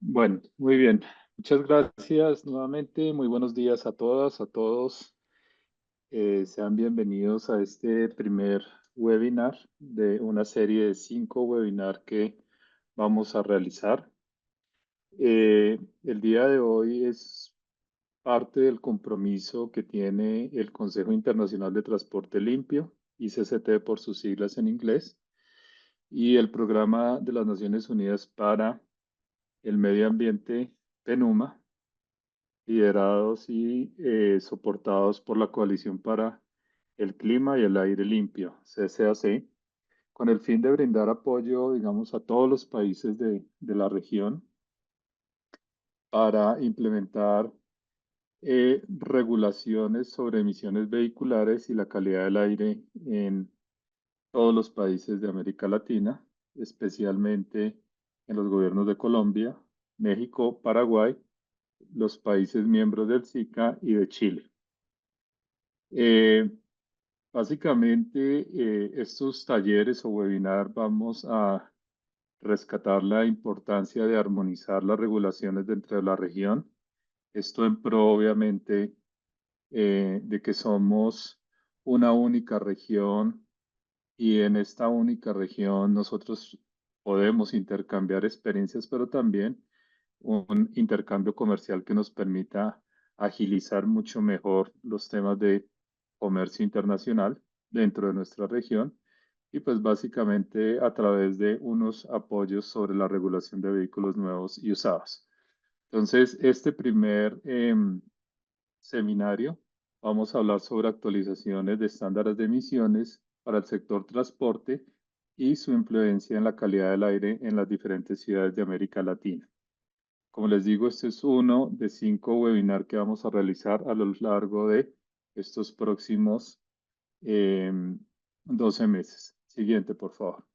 Bueno, muy bien. Muchas gracias nuevamente. Muy buenos días a todas, a todos. Sean bienvenidos a este primer webinar de una serie de 5 webinars que vamos a realizar. El día de hoy es parte del compromiso que tiene el Consejo Internacional de Transporte Limpio, ICCT por sus siglas en inglés, y el Programa de las Naciones Unidas para el Medio Ambiente, PNUMA, liderados y soportados por la Coalición para el Clima y el Aire Limpio, CCAC, con el fin de brindar apoyo, digamos, a todos los países de la región para implementar regulaciones sobre emisiones vehiculares y la calidad del aire en todos los países de América Latina, especialmente en los gobiernos de Colombia, México, Paraguay, los países miembros del SICA y de Chile. Eh, Básicamente, estos talleres o webinar vamos a rescatar la importancia de armonizar las regulaciones dentro de la región. Esto en pro, obviamente, de que somos una única región y en esta única región nosotros podemos intercambiar experiencias, pero también un intercambio comercial que nos permita agilizar mucho mejor los temas de comercio internacional dentro de nuestra región y pues básicamente a través de unos apoyos sobre la regulación de vehículos nuevos y usados. Entonces, este primer seminario vamos a hablar sobre actualizaciones de estándares de emisiones para el sector transporte y su influencia en la calidad del aire en las diferentes ciudades de América Latina. Como les digo, este es uno de 5 webinars que vamos a realizar a lo largo de estos próximos eh, 12 meses. Siguiente, por favor.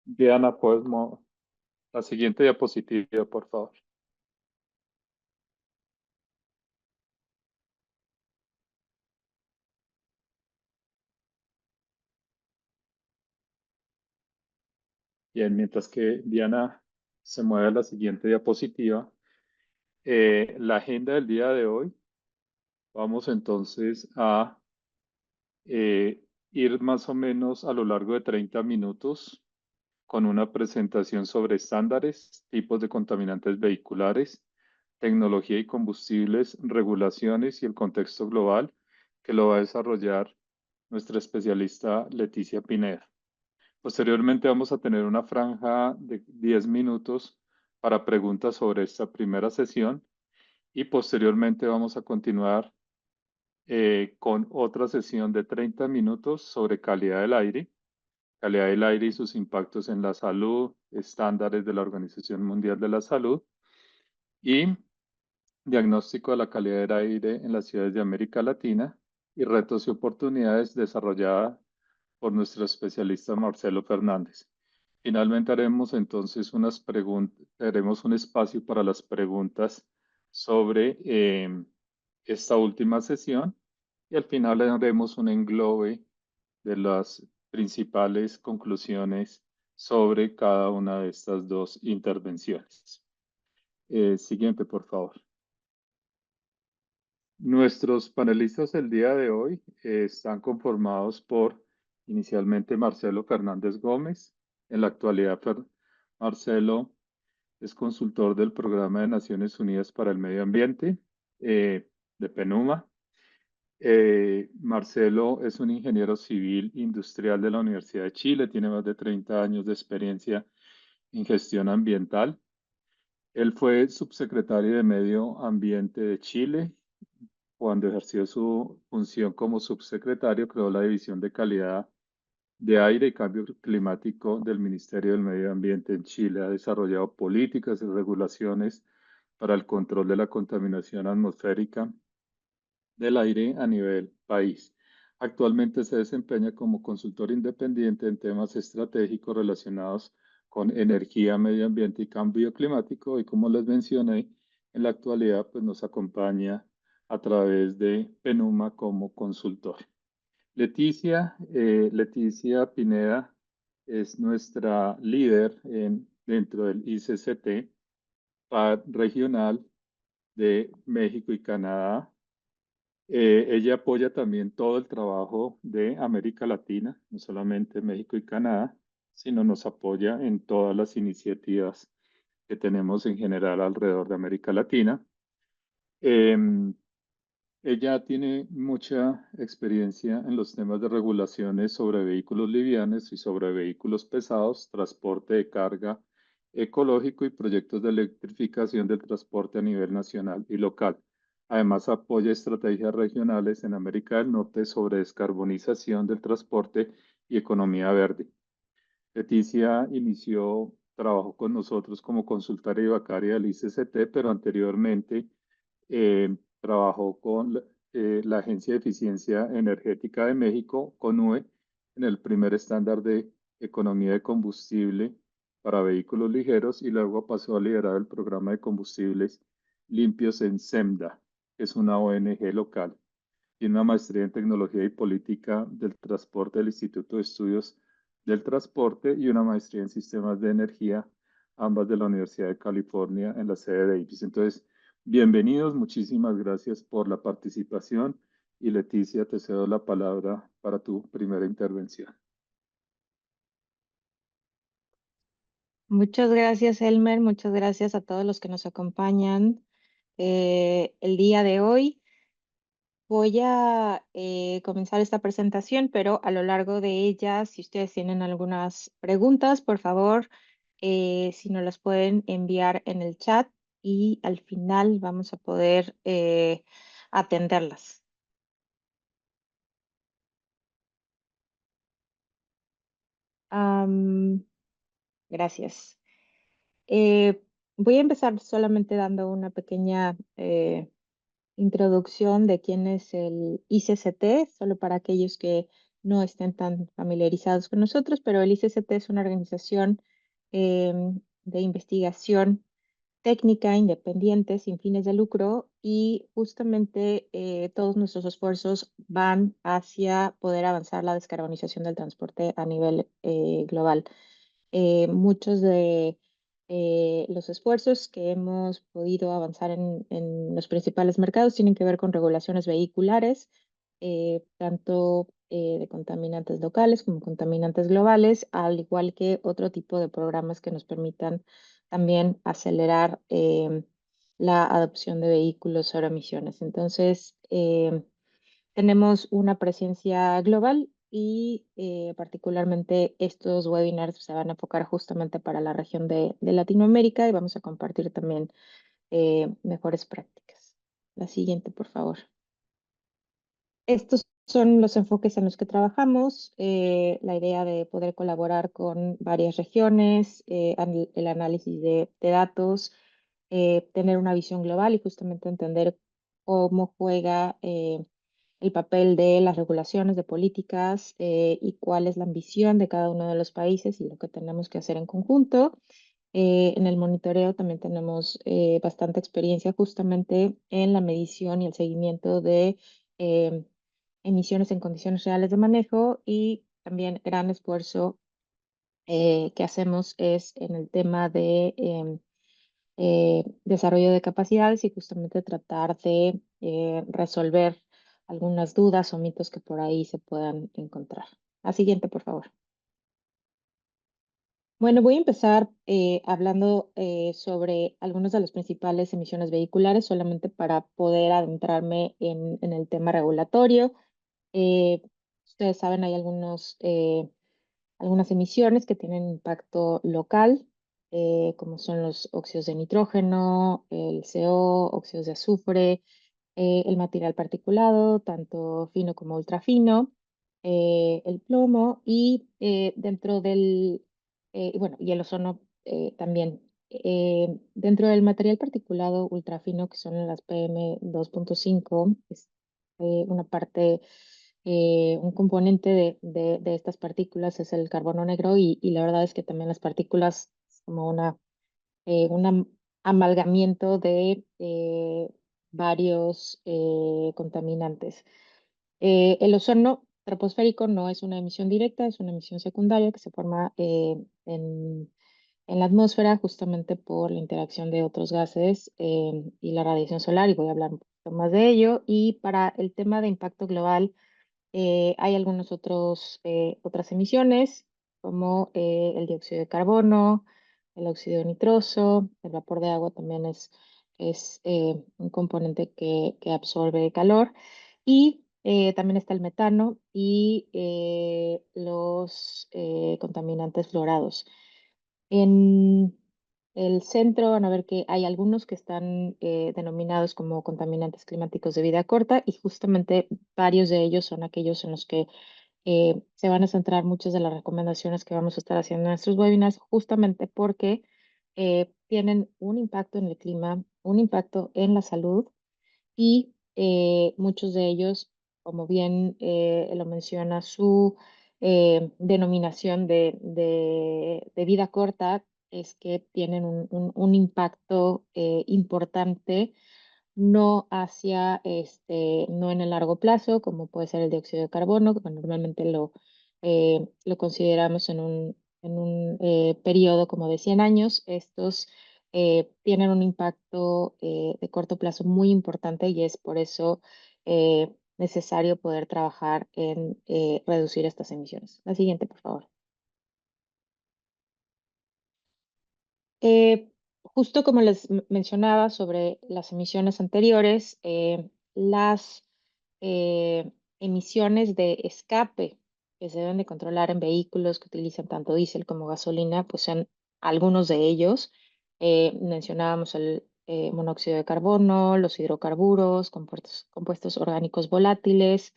Diana, ¿puedes la siguiente diapositiva, por favor? Bien, mientras que Diana se mueve a la siguiente diapositiva, la agenda del día de hoy, vamos entonces a ir más o menos a lo largo de 30 minutos con una presentación sobre estándares, tipos de contaminantes vehiculares, tecnología y combustibles, regulaciones y el contexto global, que lo va a desarrollar nuestra especialista Leticia Pineda. Posteriormente vamos a tener una franja de 10 minutos para preguntas sobre esta primera sesión y posteriormente vamos a continuar con otra sesión de 30 minutos sobre calidad del aire y sus impactos en la salud, estándares de la Organización Mundial de la Salud y diagnóstico de la calidad del aire en las ciudades de América Latina y retos y oportunidades desarrollada por nuestro especialista Marcelo Fernández. Finalmente haremos un espacio para las preguntas sobre esta última sesión y al final haremos un englobe de las principales conclusiones sobre cada una de estas dos intervenciones. Siguiente, por favor. Nuestros panelistas del día de hoy están conformados por inicialmente Marcelo Fernández Gómez. En la actualidad, Marcelo es consultor del Programa de Naciones Unidas para el Medio Ambiente de PNUMA. Marcelo es un ingeniero civil industrial de la Universidad de Chile, tiene más de 30 años de experiencia en gestión ambiental. Él fue subsecretario de Medio Ambiente de Chile. Cuando ejerció su función como subsecretario, creó la División de Calidad de Aire y Cambio Climático del Ministerio del Medio Ambiente en Chile. Ha desarrollado políticas y regulaciones para el control de la contaminación atmosférica del aire a nivel país. Actualmente se desempeña como consultor independiente en temas estratégicos relacionados con energía, medio ambiente y cambio climático. Y como les mencioné, en la actualidad pues nos acompaña a través de Penuma como consultor. Leticia Pineda es nuestra líder dentro del ICCT regional de México y Canadá. Ella apoya también todo el trabajo de América Latina, no solamente México y Canadá, sino nos apoya en todas las iniciativas que tenemos en general alrededor de América Latina. Em, Ella tiene mucha experiencia en los temas de regulaciones sobre vehículos livianos y sobre vehículos pesados, transporte de carga ecológico y proyectos de electrificación del transporte a nivel nacional y local. Además, apoya estrategias regionales en América del Norte sobre descarbonización del transporte y economía verde. Leticia inició trabajo con nosotros como consultora y becaria del ICCT, pero anteriormente trabajó con la Agencia de Eficiencia Energética de México, CONUE, en el primer estándar de economía de combustible para vehículos ligeros y luego pasó a liderar el programa de combustibles limpios en SEMDA, que es una ONG local. Tiene una maestría en tecnología y política del transporte del Instituto de Estudios del Transporte y una maestría en sistemas de energía, ambas de la Universidad de California en la sede de Davis. Entonces, bienvenidos, muchísimas gracias por la participación y Leticia, te cedo la palabra para tu primera intervención. Muchas gracias, Elmer. Muchas gracias a todos los que nos acompañan el día de hoy. Voy a comenzar esta presentación, pero a lo largo de ella, si ustedes tienen algunas preguntas, por favor, si nos las pueden enviar en el chat y al final vamos a poder atenderlas. Gracias. Voy a empezar solamente dando una pequeña introducción de quién es el ICCT, solo para aquellos que no estén tan familiarizados con nosotros, pero el ICCT es una organización de investigación técnica independiente sin fines de lucro y justamente todos nuestros esfuerzos van hacia poder avanzar la descarbonización del transporte a nivel global. Muchos de los esfuerzos que hemos podido avanzar en los principales mercados tienen que ver con regulaciones vehiculares, tanto de contaminantes locales como contaminantes globales, al igual que otro tipo de programas que nos permitan también acelerar la adopción de vehículos cero emisiones. Entonces, tenemos una presencia global y particularmente estos webinars se van a enfocar justamente para la región de Latinoamérica y vamos a compartir también mejores prácticas. La siguiente, por favor. Estos son los enfoques en los que trabajamos, la idea de poder colaborar con varias regiones, el análisis de datos, tener una visión global y justamente entender cómo juega el papel de las regulaciones, de políticas y cuál es la ambición de cada uno de los países y lo que tenemos que hacer en conjunto. En el monitoreo también tenemos bastante experiencia justamente en la medición y el seguimiento de emisiones en condiciones reales de manejo y también gran esfuerzo que hacemos es en el tema de desarrollo de capacidades y justamente tratar de resolver algunas dudas o mitos que por ahí se puedan encontrar. La siguiente, por favor. Bueno, voy a empezar hablando sobre algunas de las principales emisiones vehiculares, solamente para poder adentrarme en el tema regulatorio. Eh, Ustedes saben, hay algunas emisiones que tienen impacto local, como son los óxidos de nitrógeno, el CO, óxidos de azufre, el material particulado, tanto fino como ultrafino, el plomo y dentro del, bueno, y el ozono también. Dentro del material particulado ultrafino, que son las PM2.5, es una parte, un componente de estas partículas es el carbono negro y la verdad es que también las partículas es como un amalgamiento de varios contaminantes. El ozono troposférico no es una emisión directa, es una emisión secundaria que se forma en la atmósfera justamente por la interacción de otros gases y la radiación solar, y voy a hablar un poquito más de ello. Y para el tema de impacto global, hay algunos otras emisiones, como el dióxido de carbono, el óxido nitroso, el vapor de agua también es un componente que absorbe calor. Y también está el metano y los contaminantes fluorados. En el centro van a ver que hay algunos que están denominados como contaminantes climáticos de vida corta, y justamente varios de ellos son aquellos en los que se van a centrar muchas de las recomendaciones que vamos a estar haciendo en nuestros webinars, justamente porque tienen un impacto en el clima, un impacto en la salud, y muchos de ellos, como bien lo menciona su denominación de vida corta, es que tienen un impacto importante, no no en el largo plazo, como puede ser el dióxido de carbono, que normalmente lo consideramos en un periodo como de 100 años. Estos tienen un impacto de corto plazo muy importante, y es por eso necesario poder trabajar en reducir estas emisiones. La siguiente, por favor. Eh, Justo como les mencionaba sobre las emisiones anteriores, las eh, emisiones de escape que se deben de controlar en vehículos que utilizan tanto diésel como gasolina, pues son algunos de ellos. Mencionábamos el monóxido de carbono, los hidrocarburos, compuestos orgánicos volátiles,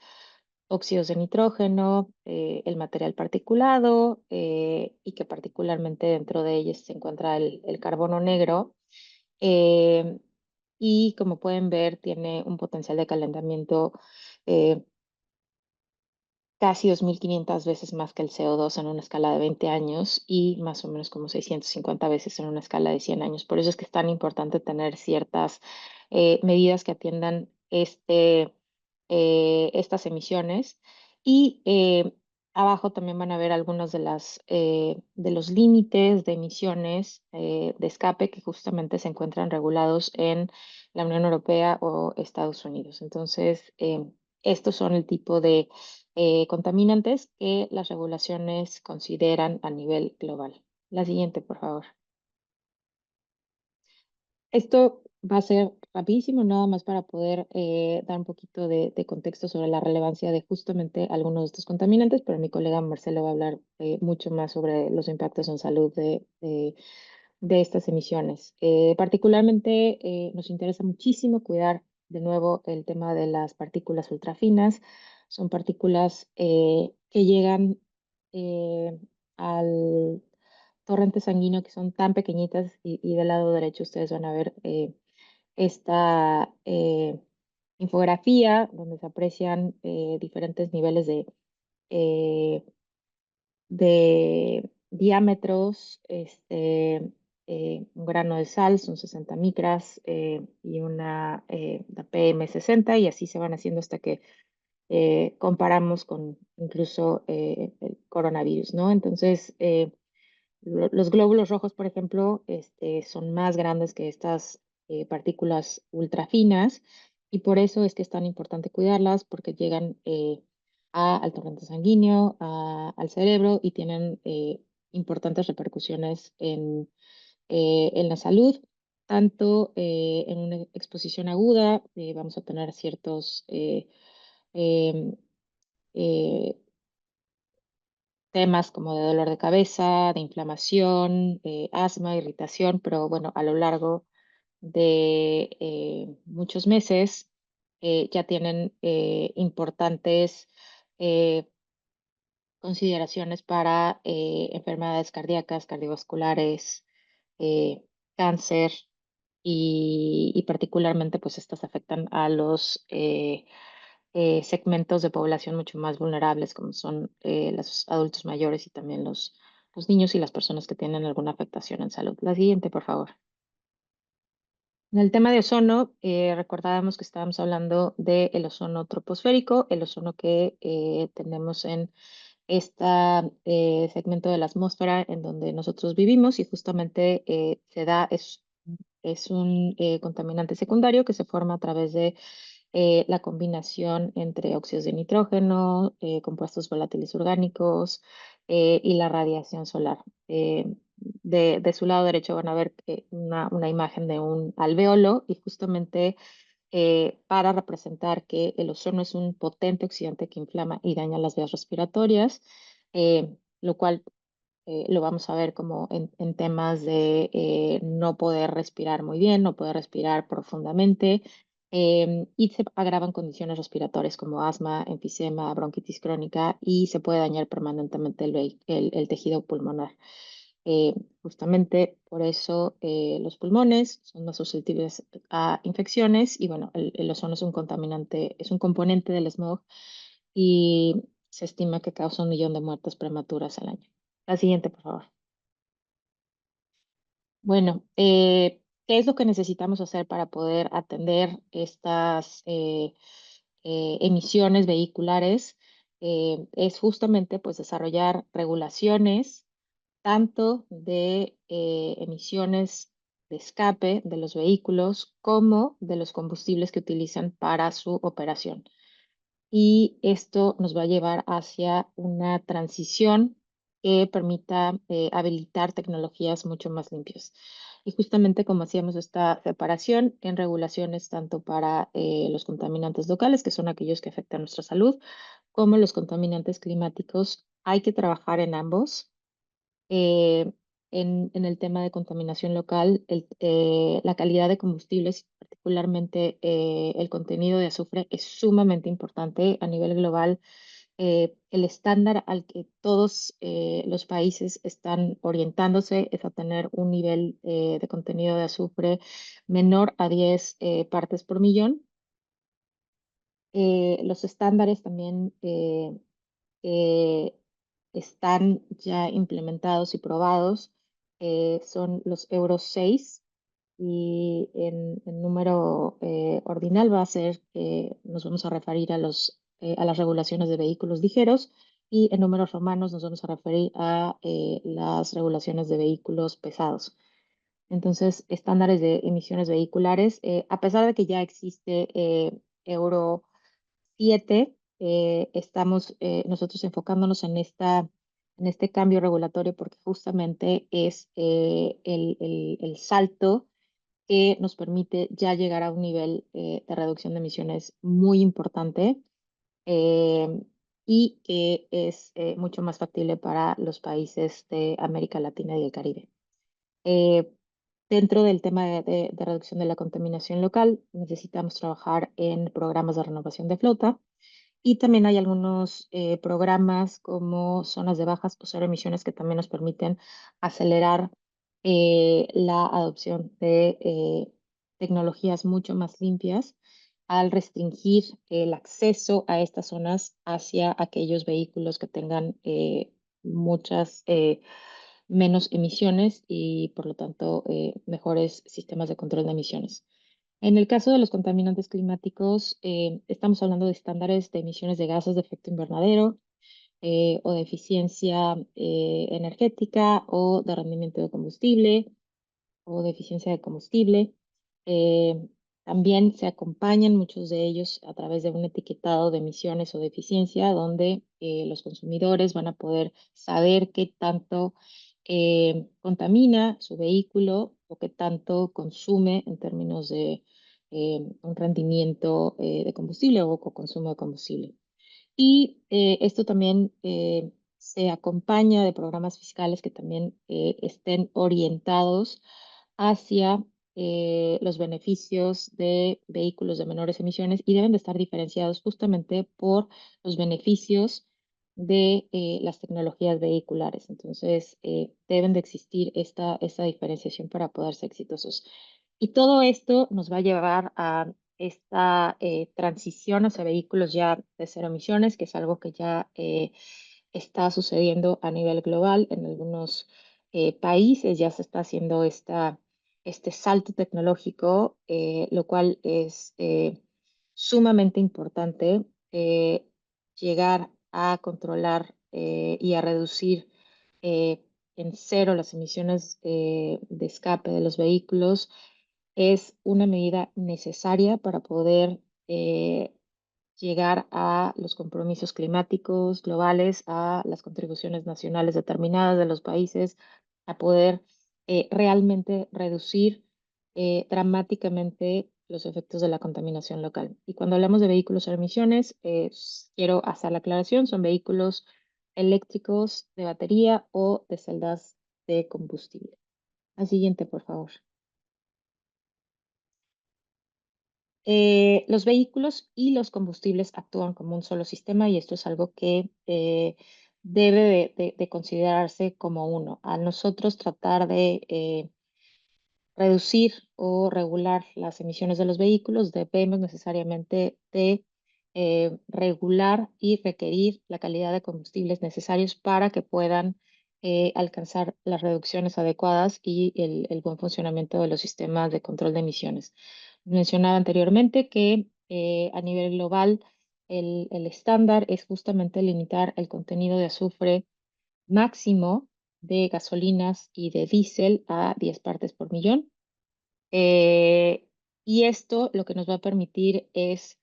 óxidos de nitrógeno, el material particulado, y que particularmente dentro de ellos se encuentra el carbono negro. eh, y como pueden ver, tiene un potencial de calentamiento eh, casi 2.500 veces más que el CO2 en una escala de 20 años, y más o menos como 650 veces en una escala de 100 años. Por eso es que es tan importante tener ciertas medidas que atiendan estas emisiones. Y abajo también van a ver algunos de los límites de emisiones de escape que justamente se encuentran regulados en la Unión Europea o Estados Unidos. Entonces, estos son el tipo de contaminantes que las regulaciones consideran a nivel global. La siguiente, por favor. Esto va a ser rapidísimo, nada más para poder dar un poquito de contexto sobre la relevancia de justamente algunos de estos contaminantes, pero mi colega Marcelo va a hablar mucho más sobre los impactos en salud de estas emisiones. Particularmente nos interesa muchísimo cuidar de nuevo el tema de las partículas ultrafinas. Son partículas que llegan al torrente sanguíneo, que son tan pequeñitas, y del lado derecho ustedes van a ver esta infografía donde se aprecian diferentes niveles eh, de diámetros. Un grano de sal son 60 micras, y la PM60, y así se van haciendo hasta que comparamos con incluso el coronavirus, ¿no? Entonces, los glóbulos rojos, por ejemplo, son más grandes que estas partículas ultrafinas, y por eso es que es tan importante cuidarlas, porque llegan al torrente sanguíneo, al cerebro, y tienen importantes repercusiones en la salud. Tanto en una exposición aguda, vamos a tener ciertos em, eh, temas como de dolor de cabeza, de inflamación, asma, irritación, pero bueno, a lo largo de muchos meses ya tienen importantes eh, consideraciones para enfermedades cardíacas, cardiovasculares, eh, cáncer, y particularmente pues estas afectan a los segmentos de población mucho más vulnerables, como son los adultos mayores, y también los niños y las personas que tienen alguna afectación en salud. La siguiente, por favor. En el tema de ozono, recordábamos que estábamos hablando del ozono troposférico, el ozono que tenemos en este segmento de la atmósfera en donde nosotros vivimos y justamente es un contaminante secundario que se forma a través de la combinación entre óxidos de nitrógeno, compuestos volátiles orgánicos y la radiación solar. De su lado derecho van a ver una imagen de un alvéolo y justamente para representar que el ozono es un potente oxidante que inflama y daña las vías respiratorias, lo cual lo vamos a ver como en temas de no poder respirar muy bien, no poder respirar profundamente, y se agravan condiciones respiratorias como asma, enfisema, bronquitis crónica y se puede dañar permanentemente el tejido pulmonar. Justamente por eso los pulmones son más susceptibles a infecciones y bueno, el ozono es un contaminante, es un componente del smog y se estima que causa 1 millón de muertes prematuras al año. La siguiente, por favor. Bueno, ¿qué es lo que necesitamos hacer para poder atender estas emisiones vehiculares? Es justamente pues desarrollar regulaciones tanto de emisiones de escape de los vehículos como de los combustibles que utilizan para su operación. Y esto nos va a llevar hacia una transición que permita habilitar tecnologías mucho más limpias. Y justamente como hacíamos esta separación en regulaciones tanto para los contaminantes locales, que son aquellos que afectan nuestra salud, como los contaminantes climáticos, hay que trabajar en ambos. eh, en el tema de contaminación local, la calidad de combustibles, particularmente el contenido de azufre, es sumamente importante a nivel global. El estándar al que todos los países están orientándose es a tener un nivel de contenido de azufre menor a 10 partes por millón. Los estándares también que están ya implementados y probados son los Euro 6 y en número ordinal va a ser, nos vamos a referir a las regulaciones de vehículos ligeros y en números romanos nos vamos a referir a las regulaciones de vehículos pesados. Entonces, estándares de emisiones vehiculares, a pesar de que ya existe Euro 7, estamos nosotros enfocándonos en este cambio regulatorio porque justamente es el salto que nos permite ya llegar a un nivel de reducción de emisiones muy importante eh, y que es mucho más factible para los países de América Latina y el Caribe. Eh, Dentro del tema de reducción de la contaminación local, necesitamos trabajar en programas de renovación de flota y también hay algunos programas como zonas de bajas o cero emisiones que también nos permiten acelerar la adopción de tecnologías mucho más limpias al restringir el acceso a estas zonas hacia aquellos vehículos que tengan muchas menos emisiones y por lo tanto mejores sistemas de control de emisiones. En el caso de los contaminantes climáticos, estamos hablando de estándares de emisiones de gases de efecto invernadero o de eficiencia energética o de rendimiento de combustible o de eficiencia de combustible. Eh, También se acompañan muchos de ellos a través de un etiquetado de emisiones o de eficiencia, donde los consumidores van a poder saber qué tanto contamina su vehículo o qué tanto consume en términos de un rendimiento de combustible o consumo de combustible. Y esto también se acompaña de programas fiscales que también estén orientados hacia los beneficios de vehículos de menores emisiones y deben de estar diferenciados justamente por los beneficios de las tecnologías vehiculares. Entonces, deben de existir esta diferenciación para poder ser exitosos. Y todo esto nos va a llevar a esta transición hacia vehículos ya de cero emisiones, que es algo que ya está sucediendo a nivel global en algunos países, ya se está haciendo este salto tecnológico, lo cual es sumamente importante, llegar a controlar y a reducir en cero las emisiones de escape de los vehículos es una medida necesaria para poder llegar a los compromisos climáticos globales, a las contribuciones nacionales determinadas de los países, a poder realmente reducir dramáticamente los efectos de la contaminación local. Y cuando hablamos de vehículos cero emisiones, quiero hacer la aclaración, son vehículos eléctricos de batería o de celdas de combustible. La siguiente, por favor. Los vehículos y los combustibles actúan como un solo sistema y esto es algo que debe de considerarse como uno. Al nosotros tratar de reducir o regular las emisiones de los vehículos, debemos necesariamente de regular y requerir la calidad de combustibles necesarios para que puedan alcanzar las reducciones adecuadas y el buen funcionamiento de los sistemas de control de emisiones. Mencionaba anteriormente que a nivel global el estándar es justamente limitar el contenido de azufre máximo de gasolinas y de diésel a 10 partes por millón. Eh, y esto lo que nos va a permitir es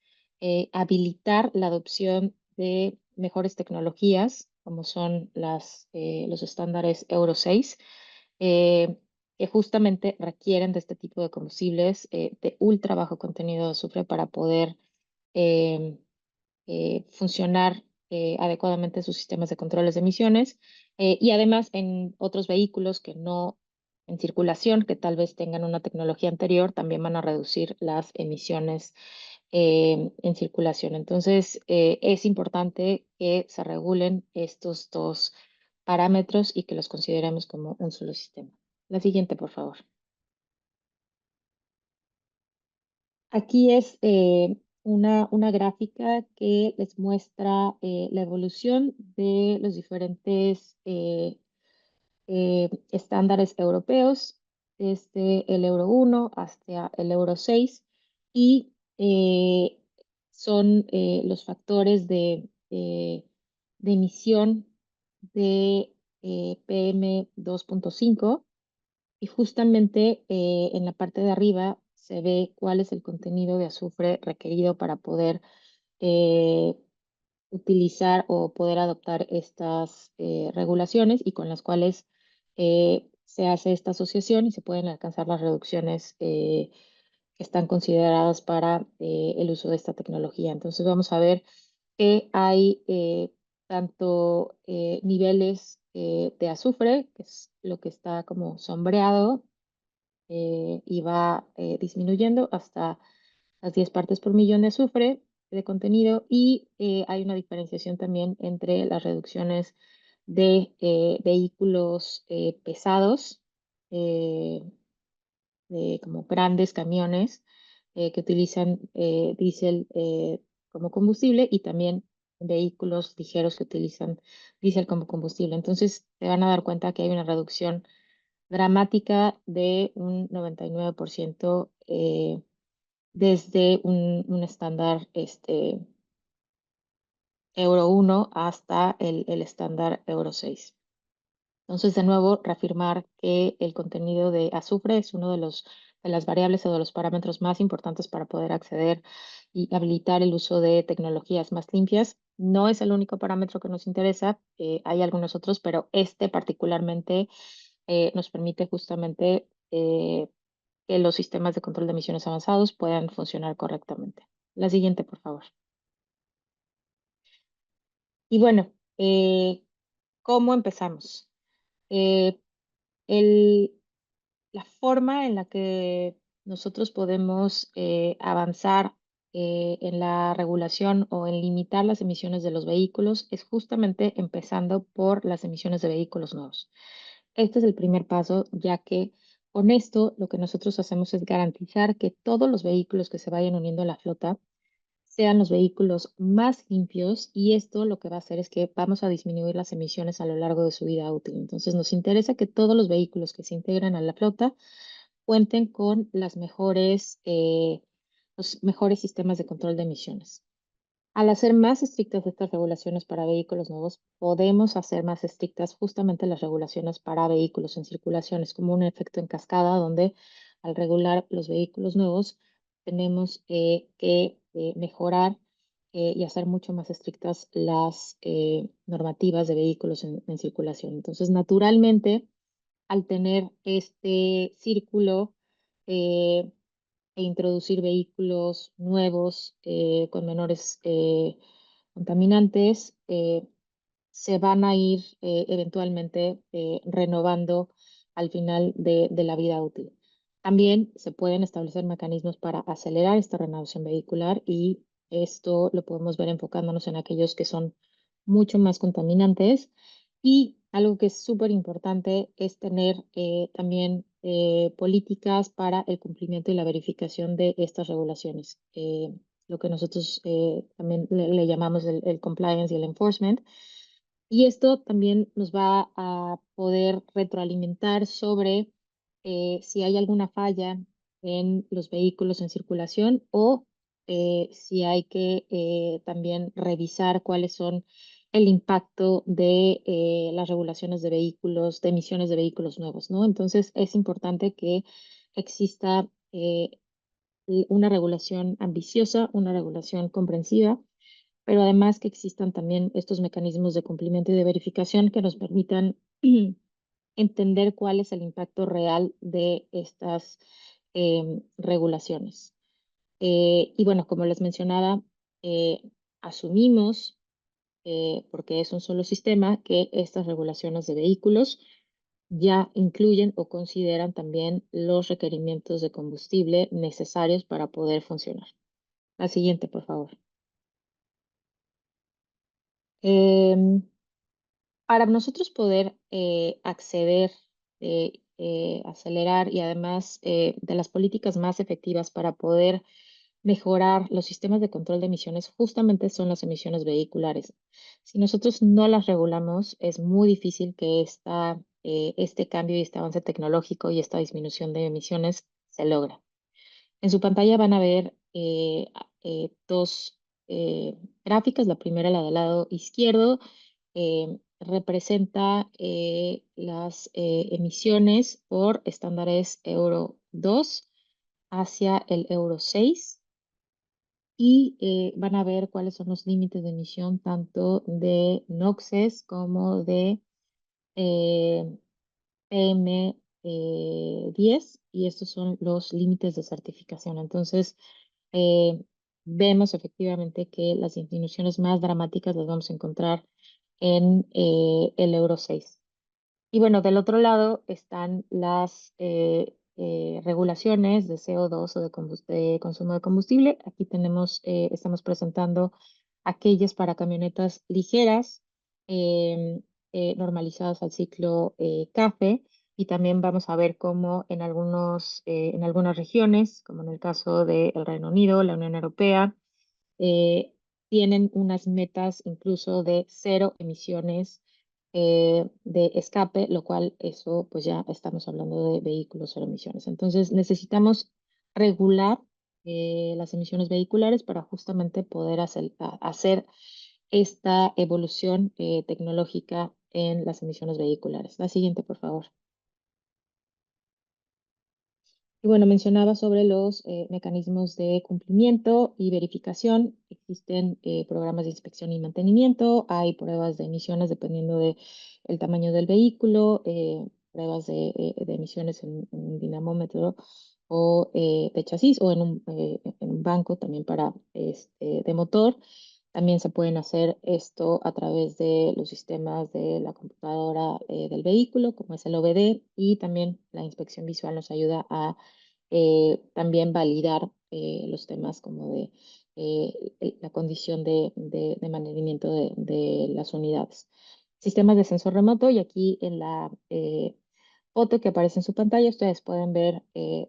habilitar la adopción de mejores tecnologías, como son los estándares Euro 6, eh, que justamente requieren de este tipo de combustibles de ultra bajo contenido de azufre para poder em, funcionar adecuadamente sus sistemas de controles de emisiones y además en otros vehículos que no en circulación, que tal vez tengan una tecnología anterior, también van a reducir las emisiones en circulación. Entonces, es importante que se regulen estos dos parámetros y que los consideremos como un solo sistema. La siguiente, por favor. Aquí es una gráfica que les muestra la evolución de los diferentes estándares europeos, desde el Euro 1 hasta el Euro 6, y son los factores de emisión de PM2.5 y justamente en la parte de arriba se ve cuál es el contenido de azufre requerido para poder eh, utilizar o poder adoptar estas regulaciones y con las cuales se hace esta asociación y se pueden alcanzar las reducciones que están consideradas para el uso de esta tecnología. Entonces vamos a ver que hay tanto niveles de azufre, que es lo que está como sombreado y va disminuyendo hasta las 10 partes por millón de azufre de contenido y hay una diferenciación también entre las reducciones de vehículos pesados, eh, de como grandes camiones que utilizan diésel como combustible y también vehículos ligeros que utilizan diésel como combustible. Entonces, se van a dar cuenta que hay una reducción dramática de un 99% desde un estándar Euro 1 hasta el estándar Euro 6. Entonces, de nuevo, reafirmar que el contenido de azufre es uno de las variables o de los parámetros más importantes para poder acceder y habilitar el uso de tecnologías más limpias. No es el único parámetro que nos interesa, hay algunos otros, pero este particularmente nos permite justamente que los sistemas de control de emisiones avanzados puedan funcionar correctamente. La siguiente, por favor. Y bueno, ¿cómo empezamos? Eh, el, la forma en la que nosotros podemos avanzar en la regulación o en limitar las emisiones de los vehículos es justamente empezando por las emisiones de vehículos nuevos. Este es el primer paso, ya que con esto lo que nosotros hacemos es garantizar que todos los vehículos que se vayan uniendo a la flota sean los vehículos más limpios y esto lo que va a hacer es que vamos a disminuir las emisiones a lo largo de su vida útil. Entonces nos interesa que todos los vehículos que se integran a la flota cuenten con los mejores sistemas de control de emisiones. Al hacer más estrictas estas regulaciones para vehículos nuevos, podemos hacer más estrictas justamente las regulaciones para vehículos en circulación. Es como un efecto en cascada donde al regular los vehículos nuevos tenemos que mejorar y hacer mucho más estrictas las normativas de vehículos en circulación. Entonces, naturalmente, al tener este círculo, eh, e introducir vehículos nuevos con menores contaminantes, se van a ir eventualmente renovando al final de la vida útil. También se pueden establecer mecanismos para acelerar esta renovación vehicular y esto lo podemos ver enfocándonos en aquellos que son mucho más contaminantes. Y algo que es súper importante es tener también políticas para el cumplimiento y la verificación de estas regulaciones. Lo que nosotros también le llamamos el compliance y el enforcement. Y esto también nos va a poder retroalimentar sobre si hay alguna falla en los vehículos en circulación o si hay que también revisar cuáles son el impacto de las regulaciones de vehículos, de emisiones de vehículos nuevos, ¿no? Entonces es importante que exista una regulación ambiciosa, una regulación comprensiva, pero además que existan también estos mecanismos de cumplimiento y de verificación que nos permitan entender cuál es el impacto real de estas regulaciones. Y bueno, como les mencionaba, asumimos, porque es un solo sistema, que estas regulaciones de vehículos ya incluyen o consideran también los requerimientos de combustible necesarios para poder funcionar. La siguiente, por favor. Em, Para nosotros poder acceder, acelerar y además de las políticas más efectivas para poder mejorar los sistemas de control de emisiones, justamente son las emisiones vehiculares. Si nosotros no las regulamos, es muy difícil que este cambio y este avance tecnológico y esta disminución de emisiones se logre. En su pantalla van a ver dos gráficas. La primera, la del lado izquierdo, representa las emisiones por estándares Euro 2 hacia el Euro 6 y van a ver cuáles son los límites de emisión tanto de NOxes como de eh, PM10 y estos son los límites de certificación. Entonces, eh, vemos efectivamente que las disminuciones más dramáticas las vamos a encontrar en el Euro 6. Y bueno, del otro lado están las regulaciones de CO2 o de consumo de combustible. Aquí estamos presentando aquellas para camionetas ligeras normalizadas al ciclo CAFE. Y también vamos a ver cómo en algunas regiones, como en el caso del Reino Unido, la Unión Europea, eh, tienen unas metas incluso de cero emisiones de escape, lo cual eso pues ya estamos hablando de vehículos cero emisiones. Entonces necesitamos regular las emisiones vehiculares para justamente poder hacer esta evolución tecnológica en las emisiones vehiculares. La siguiente, por favor. Y bueno, mencionaba sobre los mecanismos de cumplimiento y verificación. Existen programas de inspección y mantenimiento, hay pruebas de emisiones dependiendo del tamaño del vehículo, pruebas de emisiones en un dinamómetro o de chasis o en un banco también para de motor. También se pueden hacer esto a través de los sistemas de la computadora del vehículo, como es el OBD, y también la inspección visual nos ayuda a también validar los temas como de la condición de mantenimiento de las unidades. Sistemas de sensor remoto, y aquí en la foto que aparece en su pantalla, ustedes pueden ver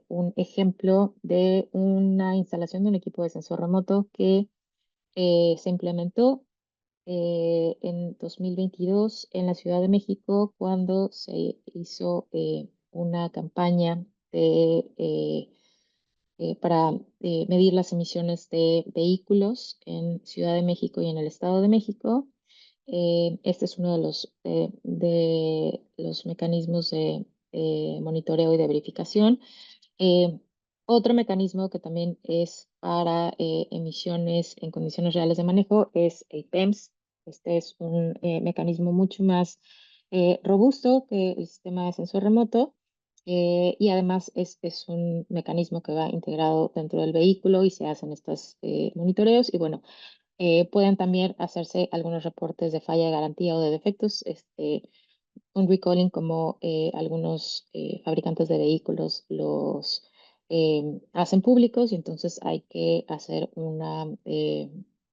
un ejemplo de una instalación de un equipo de sensor remoto que se implementó en 2022 en la Ciudad de México cuando se hizo una campaña para medir las emisiones de vehículos en Ciudad de México y en el Estado de México. Este es uno de los mecanismos de monitoreo y de verificación. Eh, Otro mecanismo que también es para emisiones en condiciones reales de manejo es el PEMS. Este es un mecanismo mucho más robusto que el sistema de sensor remoto, y además es un mecanismo que va integrado dentro del vehículo y se hacen estos monitoreos. Y bueno, pueden también hacerse algunos reportes de falla de garantía o de defectos, un recalling como algunos fabricantes de vehículos los hacen públicos, y entonces hay que hacer una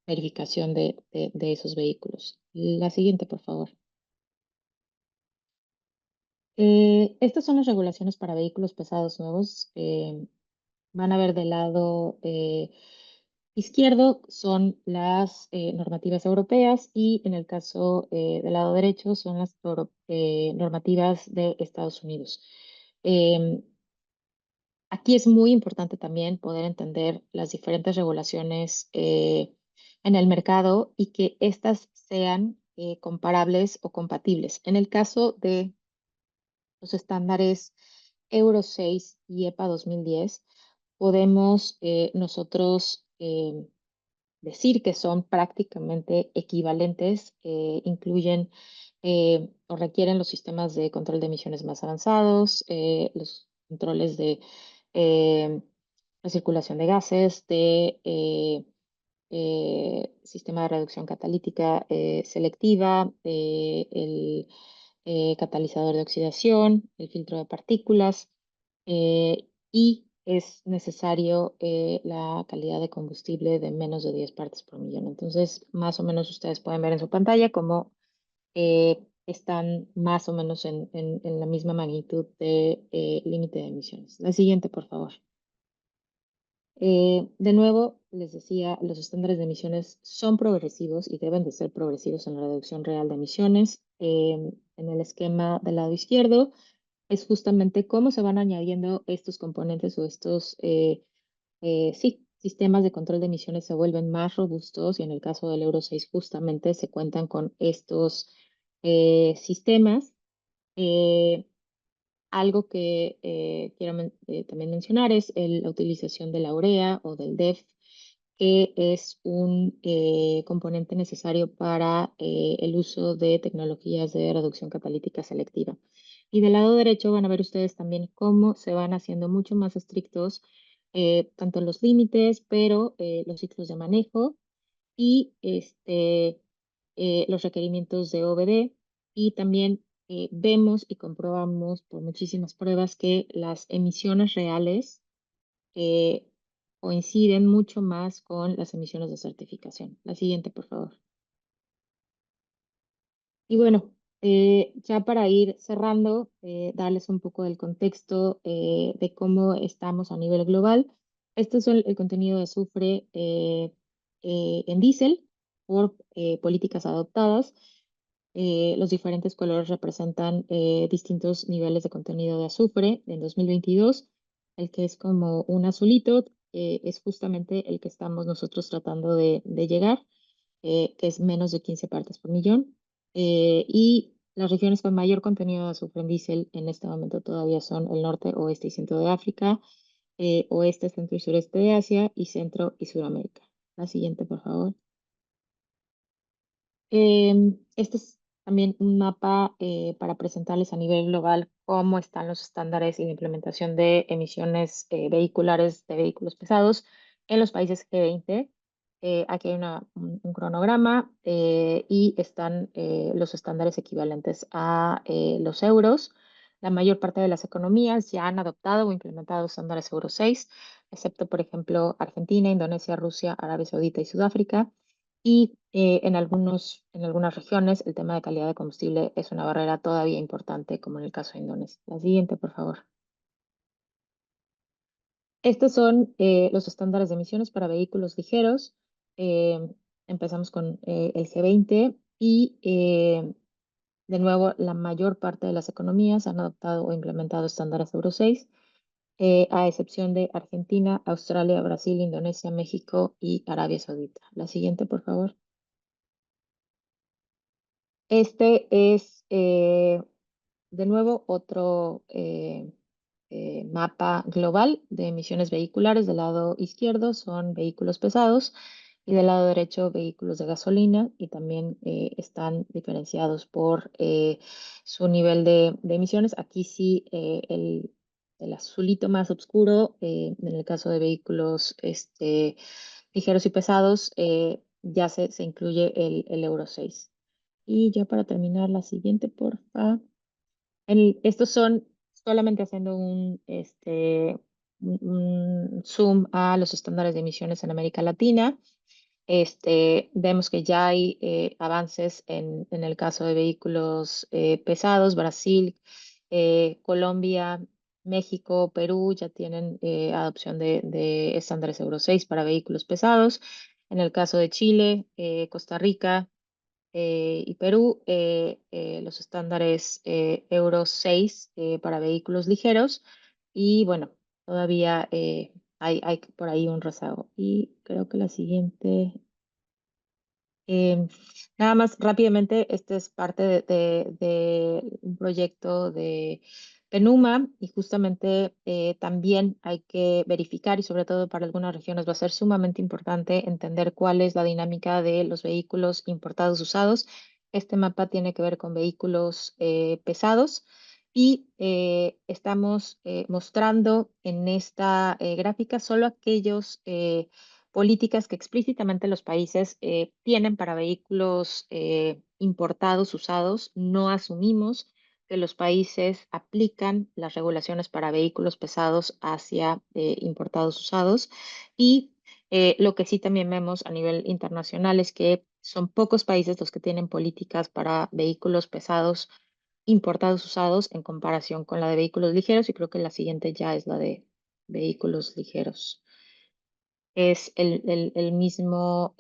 verificación de esos vehículos. La siguiente, por favor. Estas son las regulaciones para vehículos pesados nuevos. Van a ver del lado izquierdo son las normativas europeas, y en el caso del lado derecho son las normativas de Estados Unidos. Em, Aquí es muy importante también poder entender las diferentes regulaciones en el mercado y que éstas sean comparables o compatibles. En el caso de los estándares Euro 6 y EPA 2010, podemos nosotros decir que son prácticamente equivalentes, incluyen o requieren los sistemas de control de emisiones más avanzados, los controles de eh, recirculación de gases, de sistema de reducción catalítica selectiva, el catalizador de oxidación, el filtro de partículas, y es necesario la calidad de combustible de menos de 10 partes por millón. Entonces, más o menos ustedes pueden ver en su pantalla cómo están más o menos en la misma magnitud de límite de emisiones. La siguiente, por favor. De nuevo, les decía, los estándares de emisiones son progresivos y deben de ser progresivos en la reducción real de emisiones. En el esquema del lado izquierdo es justamente cómo se van añadiendo estos componentes o estos sí, sistemas de control de emisiones se vuelven más robustos, y en el caso del Euro 6 justamente se cuentan con estos sistemas. Eh, Algo que quiero también mencionar es la utilización de la urea o del DEF, que es un componente necesario para el uso de tecnologías de reducción catalítica selectiva. Y del lado derecho van a ver ustedes también cómo se van haciendo mucho más estrictos tanto los límites, pero los ciclos de manejo y los requerimientos de OBD. Y también vemos y comprobamos por muchísimas pruebas que las emisiones reales eh, coinciden mucho más con las emisiones de certificación. La siguiente, por favor. Y bueno, ya para ir cerrando, darles un poco del contexto de cómo estamos a nivel global. Este es el contenido de azufre en diésel por políticas adoptadas. Los diferentes colores representan distintos niveles de contenido de azufre. En 2022, el que es como un azulito es justamente el que estamos nosotros tratando de llegar, que es menos de 15 partes por millón. Y las regiones con mayor contenido de azufre en diésel en este momento todavía son el norte, oeste y centro de África, oeste, centro y sureste de Asia, y centro y Suramérica. La siguiente, por favor. Este es también un mapa para presentarles a nivel global cómo están los estándares y la implementación de emisiones vehiculares de vehículos pesados en los países G20. Aquí hay un cronograma y están los estándares equivalentes a los euros. La mayor parte de las economías ya han adoptado o implementado estándares Euro 6, excepto, por ejemplo, Argentina, Indonesia, Rusia, Arabia Saudita y Sudáfrica. Y en algunas regiones el tema de calidad de combustible es una barrera todavía importante, como en el caso de Indonesia. La siguiente, por favor. Estos son los estándares de emisiones para vehículos ligeros. Eh, Empezamos con el G20 y de nuevo la mayor parte de las economías han adoptado o implementado estándares Euro 6. a excepción de Argentina, Australia, Brasil, Indonesia, México y Arabia Saudita. La siguiente, por favor. Este es, de nuevo, otro mapa global de emisiones vehiculares. Del lado izquierdo son vehículos pesados y del lado derecho vehículos de gasolina, y también están diferenciados por su nivel de emisiones. Aquí sí, el azulito más oscuro, en el caso de vehículos ligeros y pesados, ya se incluye el Euro 6. Y ya para terminar, la siguiente, porfa. Estos son solamente haciendo un zoom a los estándares de emisiones en América Latina. Vemos que ya hay avances en el caso de vehículos pesados. Brasil, Colombia, México, Perú ya tienen adopción de estándares Euro 6 para vehículos pesados. En el caso de Chile, Costa Rica, y Perú, los estándares Euro 6 para vehículos ligeros. Y bueno, todavía hay por ahí un rezago. Y creo que la siguiente. Em, Nada más rápidamente, este es parte de un proyecto de PENUMA, y justamente también hay que verificar, y sobre todo para algunas regiones va a ser sumamente importante entender cuál es la dinámica de los vehículos importados usados. Este mapa tiene que ver con vehículos pesados, y estamos mostrando en esta gráfica solo aquellos políticas que explícitamente los países tienen para vehículos importados, usados. No asumimos que los países aplican las regulaciones para vehículos pesados hacia importados, usados. Y lo que sí también vemos a nivel internacional es que son pocos países los que tienen políticas para vehículos pesados importados, usados, en comparación con la de vehículos ligeros, y creo que la siguiente ya es la de vehículos ligeros. Es el mismo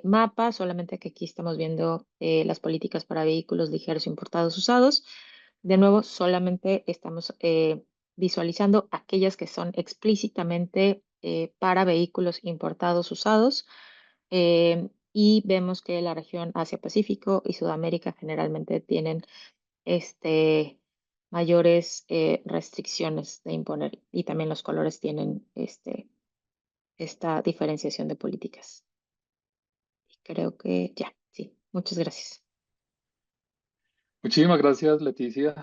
mapa, solamente que aquí estamos viendo las políticas para vehículos ligeros importados, usados. De nuevo, solamente estamos visualizando aquellas que son explícitamente para vehículos importados, usados. Y vemos que la región Asia-Pacífico y Sudamérica generalmente tienen mayores restricciones de imponer, y también los colores tienen esta diferenciación de políticas. Creo que ya, sí. Muchas gracias. Muchísimas gracias, Leticia.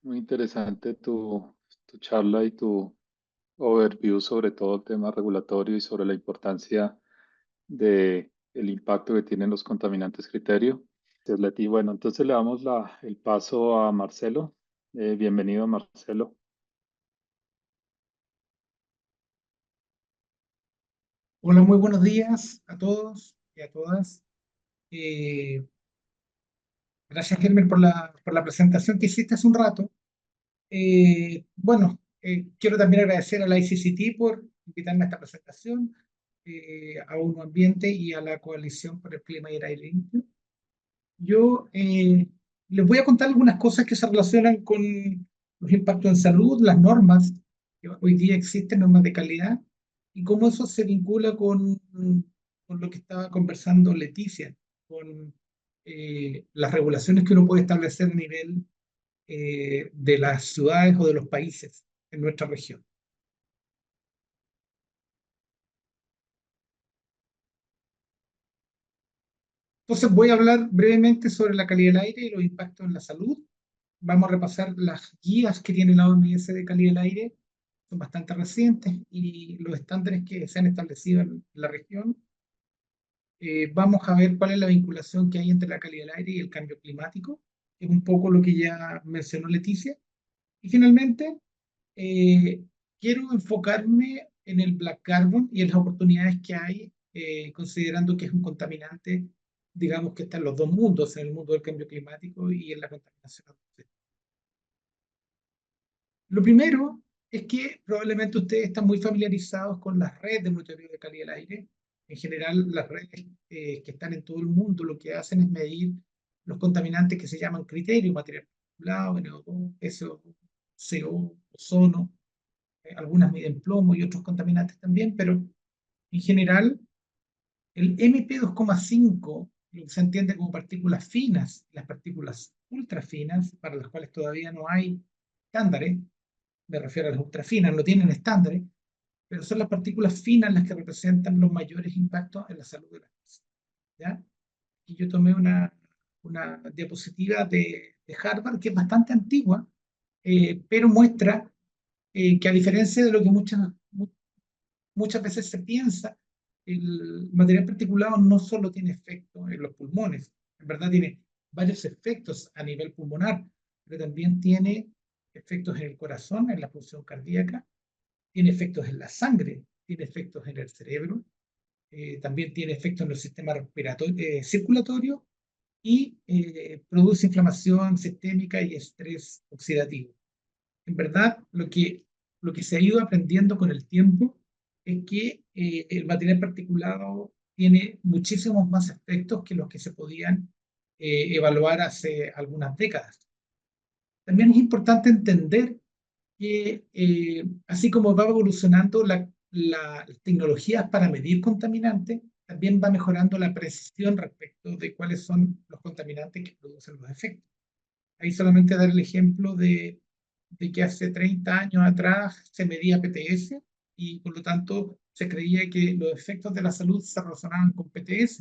Muy interesante tu charla y tu overview sobre todo el tema regulatorio y sobre la importancia de el impacto que tienen los contaminantes criterio. Gracias, Leti. Bueno, entonces le damos el paso a Marcelo. Bienvenido, Marcelo. Hola, muy buenos días a todos y a todas. Eh, Gracias, Helmer, por la presentación que hiciste hace un rato. Quiero también agradecer a la ICCT por invitarme a esta presentación, a Uno Ambiente y a la Coalición por el Clima y el Aire Limpio. Yo les voy a contar algunas cosas que se relacionan con los impactos en salud, las normas que hoy día existen, normas de calidad, y cómo eso se vincula con lo que estaba conversando Leticia, con las regulaciones que uno puede establecer a nivel de las ciudades o de los países en nuestra región. Entonces voy a hablar brevemente sobre la calidad del aire y los impactos en la salud. Vamos a repasar las guías que tiene la OMS de calidad del aire, son bastante recientes, y los estándares que se han establecido en la región. Vamos a ver cuál es la vinculación que hay entre la calidad del aire y el cambio climático, que es un poco lo que ya mencionó Leticia. Y finalmente, eh, quiero enfocarme en el black carbon y en las oportunidades que hay, considerando que es un contaminante, digamos, que está en los dos mundos, en el mundo del cambio climático y en la contaminación atmosférica. Lo primero es que probablemente ustedes están muy familiarizados con las redes de monitoreo de calidad del aire. En general, las redes que están en todo el mundo lo que hacen es medir los contaminantes que se llaman criterios: material particulado, NO2, SO2, CO, ozono. algunas miden plomo y otros contaminantes también, pero en general el MP2,5, lo que se entiende como partículas finas, las partículas ultrafinas, para las cuales todavía no hay estándares, me refiero a las ultrafinas, no tienen estándares, pero son las partículas finas las que representan los mayores impactos en la salud de las personas. ¿Ya? Y yo tomé una diapositiva de Harvard que es bastante antigua, pero muestra que a diferencia de lo que muchas veces se piensa, el material particulado no solo tiene efectos en los pulmones, en verdad tiene varios efectos a nivel pulmonar, pero también tiene efectos en el corazón, en la función cardíaca, tiene efectos en la sangre, tiene efectos en el cerebro, también tiene efectos en el sistema respiratorio, circulatorio y produce inflamación sistémica y estrés oxidativo. En verdad, lo que se ha ido aprendiendo con el tiempo es que el material particulado tiene muchísimos más efectos que los que se podían evaluar hace algunas décadas. También es importante entender que así como va evolucionando las tecnologías para medir contaminantes, también va mejorando la precisión respecto de cuáles son los contaminantes que producen los efectos. Ahí solamente dar el ejemplo de que hace 30 años atrás se medía PTS y por lo tanto se creía que los efectos de la salud se relacionaban con PTS.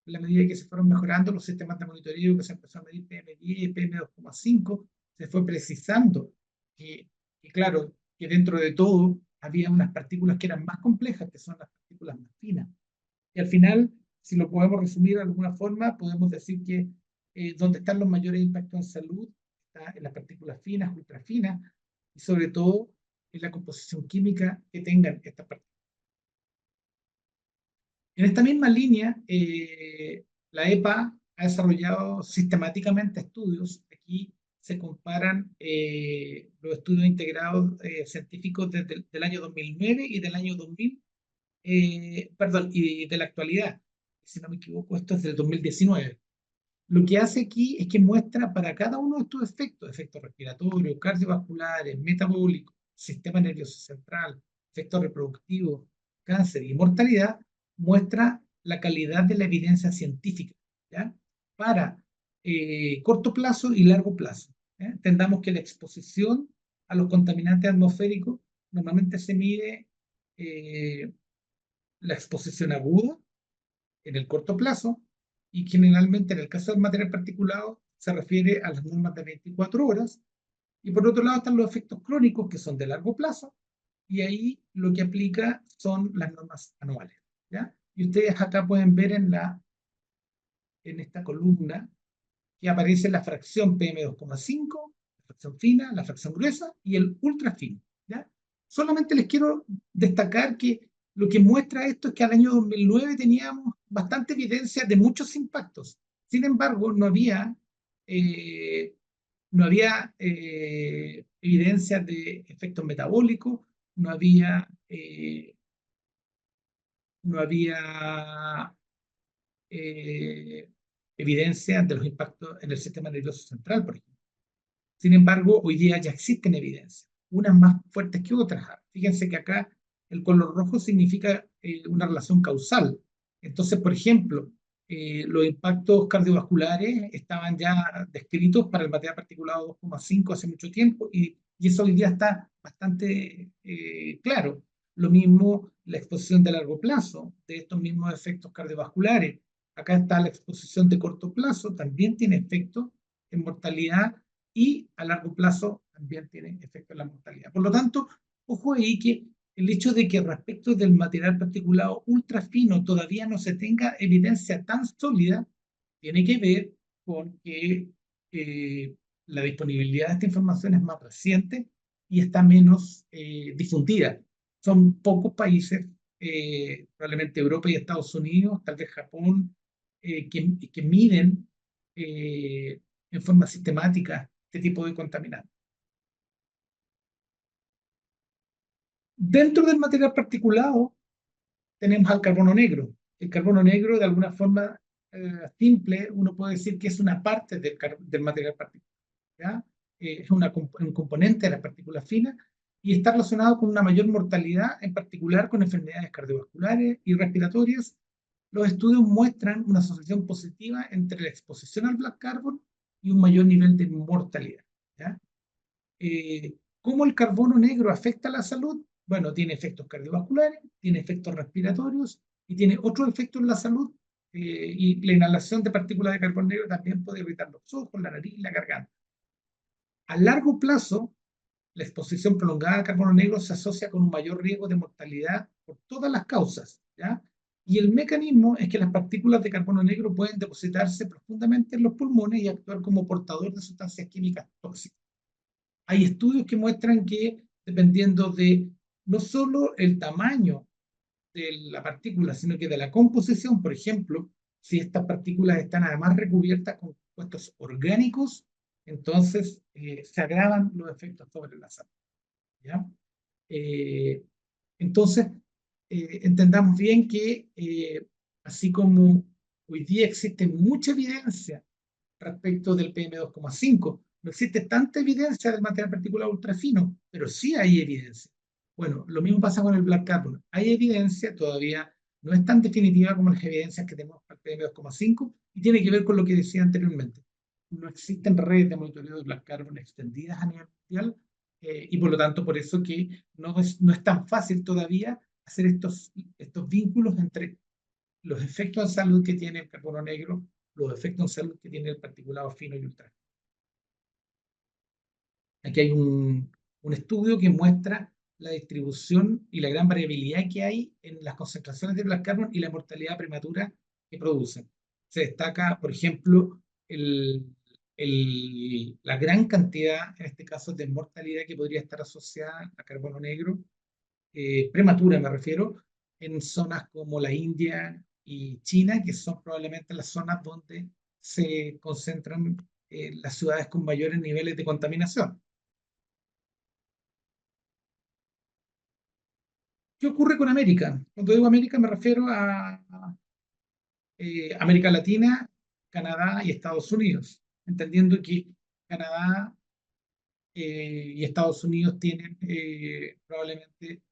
En la medida que se fueron mejorando los sistemas de monitoreo, que se empezó a medir PM10, PM2,5, se fue precisando que, claro, que dentro de todo había unas partículas que eran más complejas, que son las partículas más finas. Y al final, si lo podemos resumir de alguna forma, podemos decir que donde están los mayores impactos en salud está en las partículas finas, ultrafinas, y sobre todo en la composición química que tengan estas partículas. En esta misma línea, la EPA ha desarrollado sistemáticamente estudios. Aquí se comparan los estudios integrados científicos desde el año 2009 y del año 2000, perdón, y de la actualidad. Si no me equivoco, esto es del 2019. Lo que hace aquí es que muestra para cada uno de estos efectos, efectos respiratorios, cardiovasculares, metabólicos, sistema nervioso central, efectos reproductivos, cáncer y mortalidad, muestra la calidad de la evidencia científica, ¿ya? Para corto plazo y largo plazo. ¿Ya? Entendamos que la exposición a los contaminantes atmosféricos normalmente se mide la exposición aguda en el corto plazo y generalmente en el caso del material particulado se refiere a las normas de 24 horas y por otro lado están los efectos crónicos que son de largo plazo y ahí lo que aplica son las normas anuales, ¿ya? Y ustedes acá pueden ver en esta columna que aparece la fracción PM2,5, la fracción fina, la fracción gruesa y el ultra fino, ¿ya? Solamente les quiero destacar que lo que muestra esto es que al año 2009 teníamos bastante evidencia de muchos impactos. Sin embargo, no había evidencia de efectos metabólicos, no había, no había evidencia de los impactos en el sistema nervioso central, por ejemplo. Sin embargo, hoy día ya existen evidencias, unas más fuertes que otras. Fíjense que acá el color rojo significa una relación causal. Entonces, por ejemplo, los impactos cardiovasculares estaban ya descritos para el material particulado 2,5 hace mucho tiempo y eso hoy día está bastante claro. Lo mismo la exposición de largo plazo de estos mismos efectos cardiovasculares. Acá está la exposición de corto plazo, también tiene efectos en mortalidad y a largo plazo también tiene efecto en la mortalidad. Por lo tanto, ojo ahí que el hecho de que respecto del material particulado ultra fino todavía no se tenga evidencia tan sólida, tiene que ver con que la disponibilidad de esta información es más reciente y está menos difundida. Son pocos países, probablemente Europa y Estados Unidos, tal vez Japón, que miden en forma sistemática este tipo de contaminantes. Dentro del material particulado tenemos al carbono negro. El carbono negro, de alguna forma simple, uno puede decir que es una parte del material particulado. ¿Ya? Es un componente de las partículas finas y está relacionado con una mayor mortalidad, en particular con enfermedades cardiovasculares y respiratorias. Los estudios muestran una asociación positiva entre la exposición al black carbon y un mayor nivel de mortalidad. ¿Ya? ¿Cómo el carbono negro afecta a la salud? Bueno, tiene efectos cardiovasculares, tiene efectos respiratorios y tiene otros efectos en la salud. Y la inhalación de partículas de carbono negro también puede irritar los ojos, la nariz y la garganta. A largo plazo, la exposición prolongada al carbono negro se asocia con un mayor riesgo de mortalidad por todas las causas, ¿ya? Y el mecanismo es que las partículas de carbono negro pueden depositarse profundamente en los pulmones y actuar como portador de sustancias químicas tóxicas. Hay estudios que muestran que dependiendo de no solo el tamaño de la partícula, sino que de la composición, por ejemplo, si estas partículas están además recubiertas con compuestos orgánicos, entonces se agravan los efectos sobre la salud. ¿Ya? Eh, entonces, entendamos bien que así como hoy día existe mucha evidencia respecto del PM2,5, no existe tanta evidencia del material particulado ultrafino, pero sí hay evidencia. Bueno, lo mismo pasa con el black carbon. Hay evidencia, todavía no es tan definitiva como las evidencias que tenemos para el PM2,5 y tiene que ver con lo que decía anteriormente. No existen redes de monitoreo de black carbon extendidas a nivel mundial y por lo tanto por eso que no es tan fácil todavía hacer estos vínculos entre los efectos en salud que tiene el carbono negro, los efectos en salud que tiene el particulado fino y ultra. Aquí hay un estudio que muestra la distribución y la gran variabilidad que hay en las concentraciones de black carbon y la mortalidad prematura que producen. Se destaca, por ejemplo, la gran cantidad, en este caso, de mortalidad que podría estar asociada a carbono negro, prematura me refiero, en zonas como la India y China, que son probablemente las zonas donde se concentran las ciudades con mayores niveles de contaminación. ¿Qué ocurre con América? Cuando digo América me refiero a América Latina, Canadá y Estados Unidos, entendiendo que Canadá y Estados Unidos tienen probablemente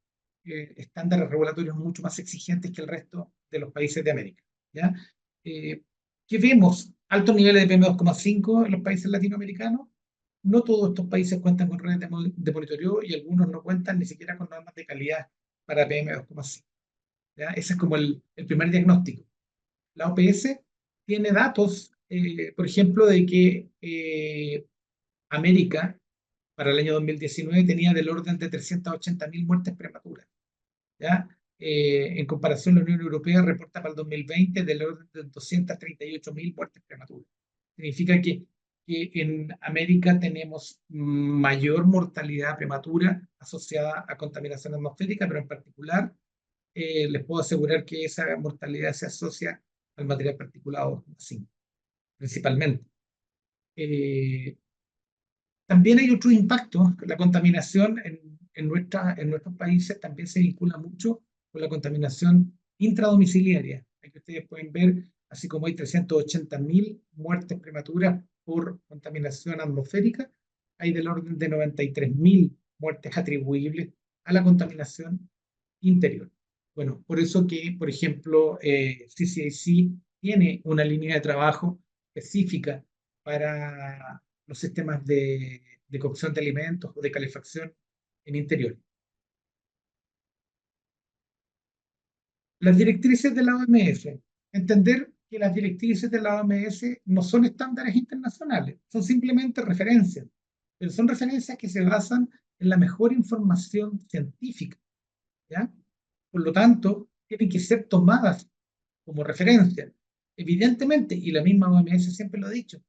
estándares regulatorios mucho más exigentes que el resto de los países de América. ¿Ya? ¿Qué vemos? Altos niveles de PM2,5 en los países latinoamericanos. No todos estos países cuentan con redes de monitoreo y algunos no cuentan ni siquiera con normas de calidad para PM2,5. ¿Ya? Ese es como el primer diagnóstico. La OPS tiene datos, por ejemplo, de que América para el año 2019 tenía del orden de 380.000 muertes prematuras. ¿Ya? En comparación, la Unión Europea reporta para el 2020 del orden de 238.000 muertes prematuras. Significa que en América tenemos mayor mortalidad prematura asociada a contaminación atmosférica, pero en particular les puedo asegurar que esa mortalidad se asocia al material particulado 5, principalmente. También hay otro impacto. La contaminación en nuestros países también se vincula mucho con la contaminación intradomiciliaria. Aquí ustedes pueden ver, así como hay 380.000 muertes prematuras por contaminación atmosférica, hay del orden de 93.000 muertes atribuibles a la contaminación interior. Bueno, por eso que, por ejemplo, CCIC tiene una línea de trabajo específica para los sistemas de cocción de alimentos o de calefacción en interior. Las directrices de la OMS. Entender que las directrices de la OMS no son estándares internacionales, son simplemente referencias, pero son referencias que se basan en la mejor información científica, ¿ya? Por lo tanto, tienen que ser tomadas como referencia. Evidentemente, y la misma OMS siempre lo ha dicho,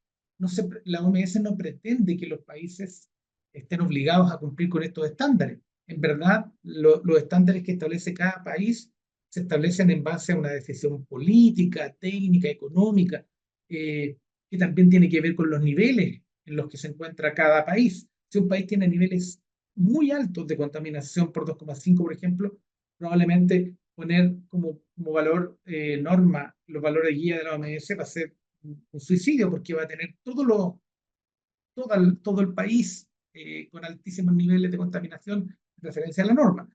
la OMS no pretende que los países estén obligados a cumplir con estos estándares. En verdad, los estándares que establece cada país se establecen en base a una decisión política, técnica, económica, que también tiene que ver con los niveles en los que se encuentra cada país. Si un país tiene niveles muy altos de contaminación por 2,5, por ejemplo, probablemente poner como valor norma los valores guía de la OMS va a ser un suicidio porque va a tener todo el país con altísimos niveles de contaminación referencia a la norma.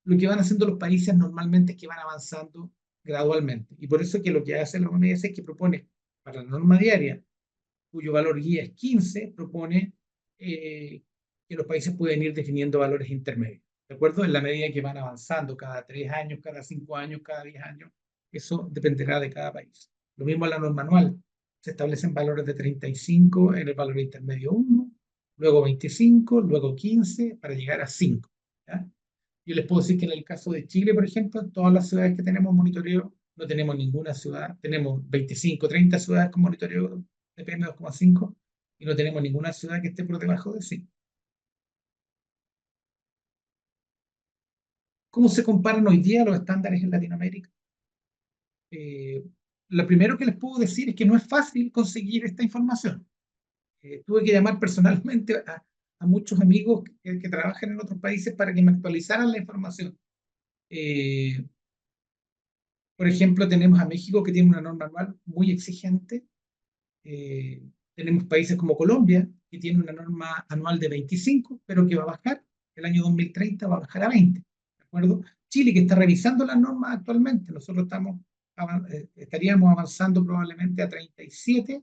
Lo que van haciendo los países normalmente es que van avanzando gradualmente. Y por eso que lo que hace la OMS es que propone para la norma diaria, cuyo valor guía es 15, propone que los países pueden ir definiendo valores intermedios. ¿De acuerdo? En la medida que van avanzando cada 3 años, cada 5 años, cada 10 años, eso dependerá de cada país. Lo mismo en la norma anual. Se establecen valores de 35 en el valor intermedio 1, luego 25, luego 15, para llegar a 5. ¿Ya? Yo les puedo decir que en el caso de Chile, por ejemplo, en todas las ciudades que tenemos monitoreo, no tenemos ninguna ciudad, tenemos 25, 30 ciudades con monitoreo de PM2,5 y no tenemos ninguna ciudad que esté por debajo de 5. ¿Cómo se comparan hoy día los estándares en Latinoamérica? Lo primero que les puedo decir es que no es fácil conseguir esta información. Tuve que llamar personalmente a muchos amigos que trabajan en otros países para que me actualizaran la información. Por ejemplo, tenemos a México que tiene una norma anual muy exigente. Tenemos países como Colombia, que tiene una norma anual de 25, pero que va a bajar. El año 2030 va a bajar a 20. ¿De acuerdo? Chile, que está revisando las normas actualmente. Nosotros estaríamos avanzando probablemente a 37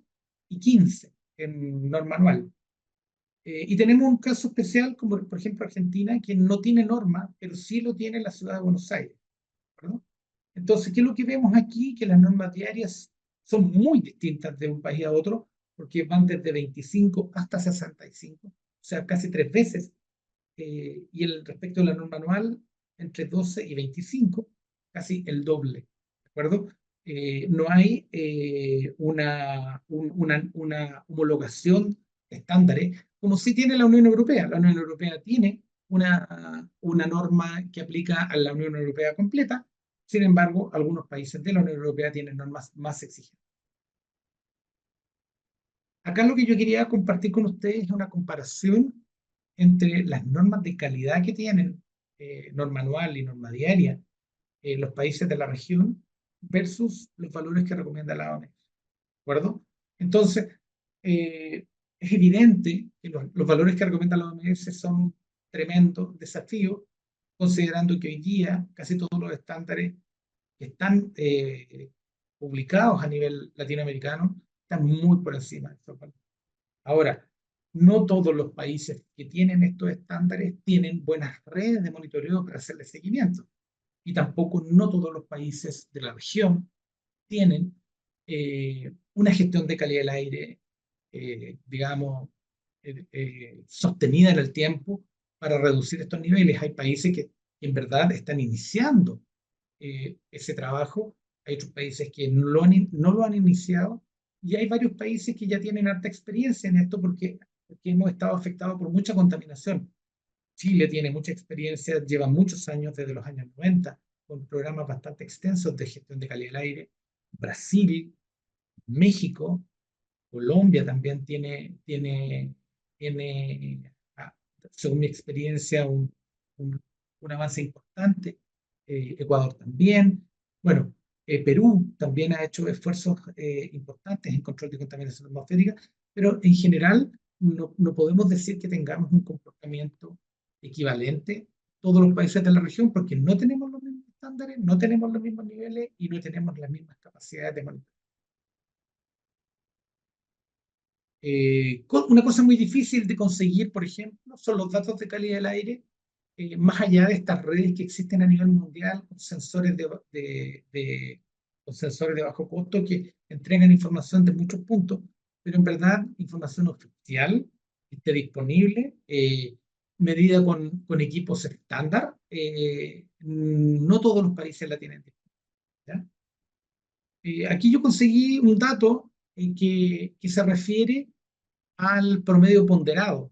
y 15 en norma anual. Y tenemos un caso especial, como por ejemplo Argentina, que no tiene norma, pero sí lo tiene la ciudad de Buenos Aires. ¿No? Entonces, ¿qué es lo que vemos aquí? Que las normas diarias son muy distintas de un país a otro, porque van desde 25 hasta 65, o sea, casi 3 veces. Y respecto a la norma anual, entre 12 y 25, casi el doble. ¿De acuerdo? No hay una homologación estándar, como sí tiene la Unión Europea. La Unión Europea tiene una norma que aplica a la Unión Europea completa. Sin embargo, algunos países de la Unión Europea tienen normas más exigentes. Acá lo que yo quería compartir con ustedes es una comparación entre las normas de calidad que tienen, norma anual y norma diaria, los países de la región, versus los valores que recomienda la OMS. ¿De acuerdo? Entonces, es evidente que los valores que recomienda la OMS son un tremendo desafío, considerando que hoy día casi todos los estándares que están publicados a nivel latinoamericano están muy por encima de estos valores. Ahora, no todos los países que tienen estos estándares tienen buenas redes de monitoreo para hacerle seguimiento. Y tampoco no todos los países de la región tienen una gestión de calidad del aire, digamos, sostenida en el tiempo para reducir estos niveles. Hay países que en verdad están iniciando ese trabajo, hay otros países que no lo han iniciado y hay varios países que ya tienen harta experiencia en esto porque hemos estado afectados por mucha contaminación. Chile tiene mucha experiencia, lleva muchos años, desde los años 90, con programas bastante extensos de gestión de calidad del aire. Brasil, México, Colombia también tiene según mi experiencia, un avance importante. Ecuador también. Bueno, Perú también ha hecho esfuerzos importantes en control de contaminación atmosférica, pero en general no podemos decir que tengamos un comportamiento equivalente todos los países de la región porque no tenemos los mismos estándares, no tenemos los mismos niveles y no tenemos las mismas capacidades de monitoreo. Una cosa muy difícil de conseguir, por ejemplo, son los datos de calidad del aire, más allá de estas redes que existen a nivel mundial, con con sensores de bajo costo que entregan información de muchos puntos, pero en verdad información oficial esté disponible, medida con equipos estándar, no todos los países la tienen disponible. Aquí yo conseguí un dato que se refiere al promedio ponderado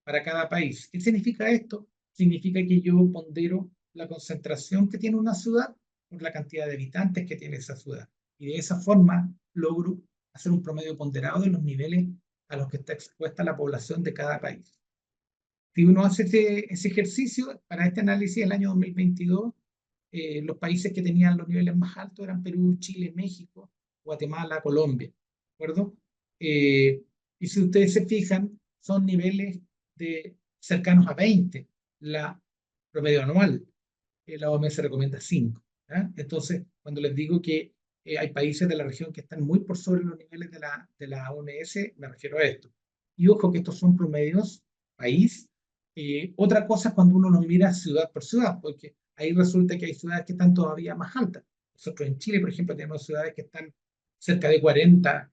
para cada país. ¿Qué significa esto? Significa que yo pondero la concentración que tiene una ciudad por la cantidad de habitantes que tiene esa ciudad. Y de esa forma logro hacer un promedio ponderado de los niveles a los que está expuesta la población de cada país. Si uno hace ese ejercicio, para este análisis del año 2022, los países que tenían los niveles más altos eran Perú, Chile, México, Guatemala, Colombia. ¿De acuerdo? Y si ustedes se fijan, son niveles cercanos a 20. la promedio anual. La OMS recomienda 5. Entonces, cuando les digo que hay países de la región que están muy por sobre los niveles de la OMS, me refiero a esto. Y ojo que estos son promedios país. Otra cosa es cuando uno los mira ciudad por ciudad, porque ahí resulta que hay ciudades que están todavía más altas. Nosotros en Chile, por ejemplo, tenemos ciudades que están cerca de 40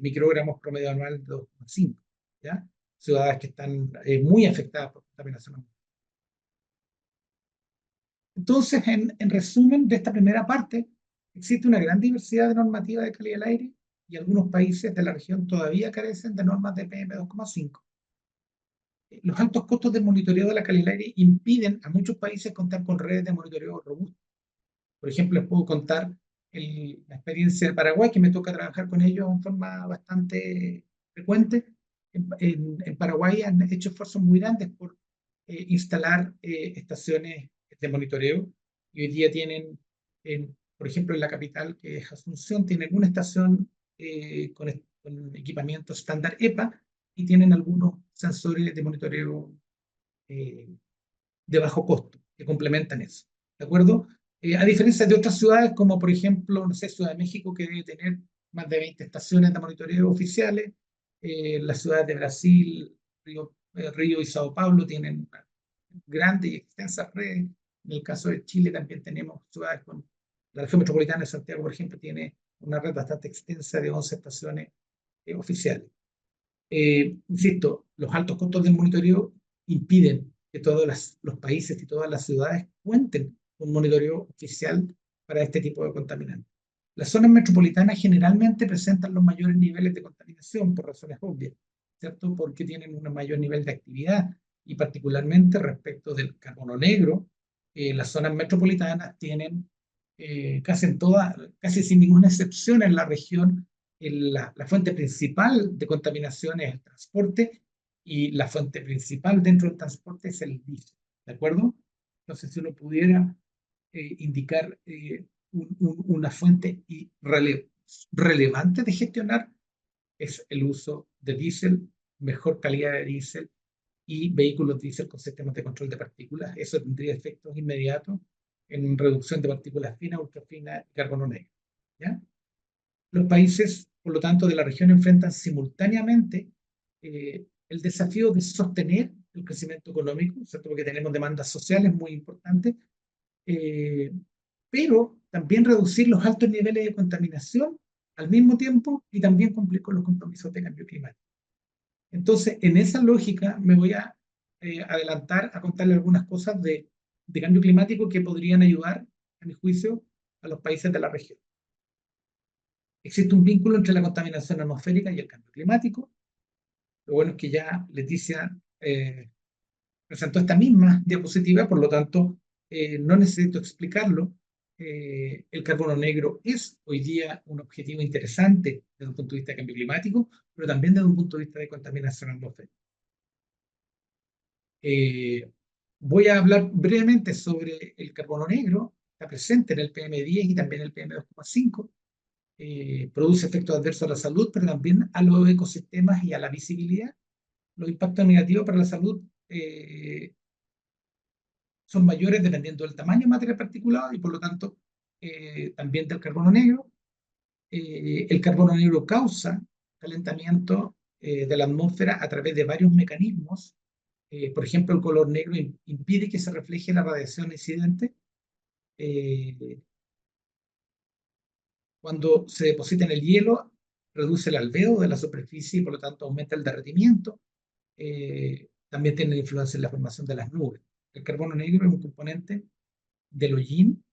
microgramos promedio anual de 2,5. ¿Ya? Ciudades que están muy afectadas por contaminación ambiental. Entonces, en resumen de esta primera parte, existe una gran diversidad de normativas de calidad del aire y algunos países de la región todavía carecen de normas de PM2,5. Los altos costos del monitoreo de la calidad del aire impiden a muchos países contar con redes de monitoreo robustas. Por ejemplo, les puedo contar la experiencia de Paraguay, que me toca trabajar con ellos en forma bastante frecuente. En Paraguay han hecho esfuerzos muy grandes por instalar estaciones de monitoreo y hoy día tienen, por ejemplo, en la capital, que es Asunción, tienen una estación con equipamiento estándar EPA y tienen algunos sensores de monitoreo de bajo costo que complementan eso. ¿De acuerdo? A diferencia de otras ciudades, como por ejemplo, no sé, Ciudad de México, que debe tener más de 20 estaciones de monitoreo oficiales, las ciudades de Brasil, Río y Sao Paulo tienen grandes y extensas redes. En el caso de Chile también tenemos ciudades con la región metropolitana de Santiago, por ejemplo, tiene una red bastante extensa de 11 estaciones oficiales. Insisto, los altos costos del monitoreo impiden que todos los países y todas las ciudades cuenten con un monitoreo oficial para este tipo de contaminantes. Las zonas metropolitanas generalmente presentan los mayores niveles de contaminación por razones obvias, ¿cierto? Porque tienen un mayor nivel de actividad y particularmente respecto del carbono negro, las zonas metropolitanas tienen casi sin ninguna excepción en la región, la fuente principal de contaminación es el transporte y la fuente principal dentro del transporte es el diésel, ¿de acuerdo? Entonces, si uno pudiera indicar una fuente relevante de gestionar, es el uso de diésel, mejor calidad de diésel y vehículos diésel con sistemas de control de partículas. Eso tendría efectos inmediatos en reducción de partículas finas, ultrafinas y carbono negro. ¿Ya? Los países, por lo tanto, de la región enfrentan simultáneamente el desafío de sostener el crecimiento económico, ¿cierto? Porque tenemos demandas sociales muy importantes, pero también reducir los altos niveles de contaminación al mismo tiempo y también cumplir con los compromisos de cambio climático. Entonces, en esa lógica me voy a adelantar a contarle algunas cosas de cambio climático que podrían ayudar, a mi juicio, a los países de la región. Existe un vínculo entre la contaminación atmosférica y el cambio climático. Lo bueno es que ya Leticia presentó esta misma diapositiva, por lo tanto, no necesito explicarlo. El carbono negro es hoy día un objetivo interesante desde un punto de vista de cambio climático, pero también desde un punto de vista de contaminación atmosférica. Voy a hablar brevemente sobre el carbono negro. Está presente en el PM10 y también en el PM2,5. Produce efectos adversos a la salud, pero también a los ecosistemas y a la visibilidad. Los impactos negativos para la salud son mayores dependiendo del tamaño de materia particulada y por lo tanto también del carbono negro. El carbono negro causa calentamiento de la atmósfera a través de varios mecanismos. Por ejemplo, el color negro impide que se refleje la radiación incidente. Cuando se deposita en el hielo, reduce el albedo de la superficie y por lo tanto aumenta el derretimiento. También tiene influencia en la formación de las nubes. El carbono negro es un componente del hollín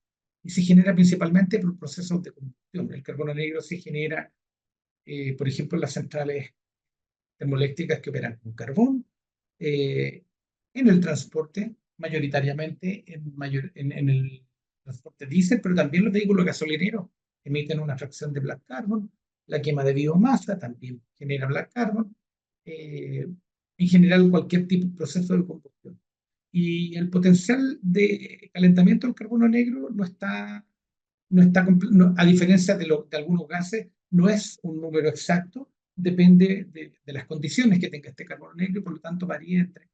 y se genera principalmente por procesos de combustión. El carbono negro se genera, por ejemplo, en las centrales termoeléctricas que operan con carbón, en el transporte, mayoritariamente en el transporte diésel, pero también los vehículos gasolineros emiten una fracción de black carbon, la quema de biomasa también genera black carbon, en general cualquier tipo de proceso de combustión. Y el potencial de calentamiento del carbono negro a diferencia de algunos gases, no es un número exacto, depende de las condiciones que tenga este carbono negro y por lo tanto varía entre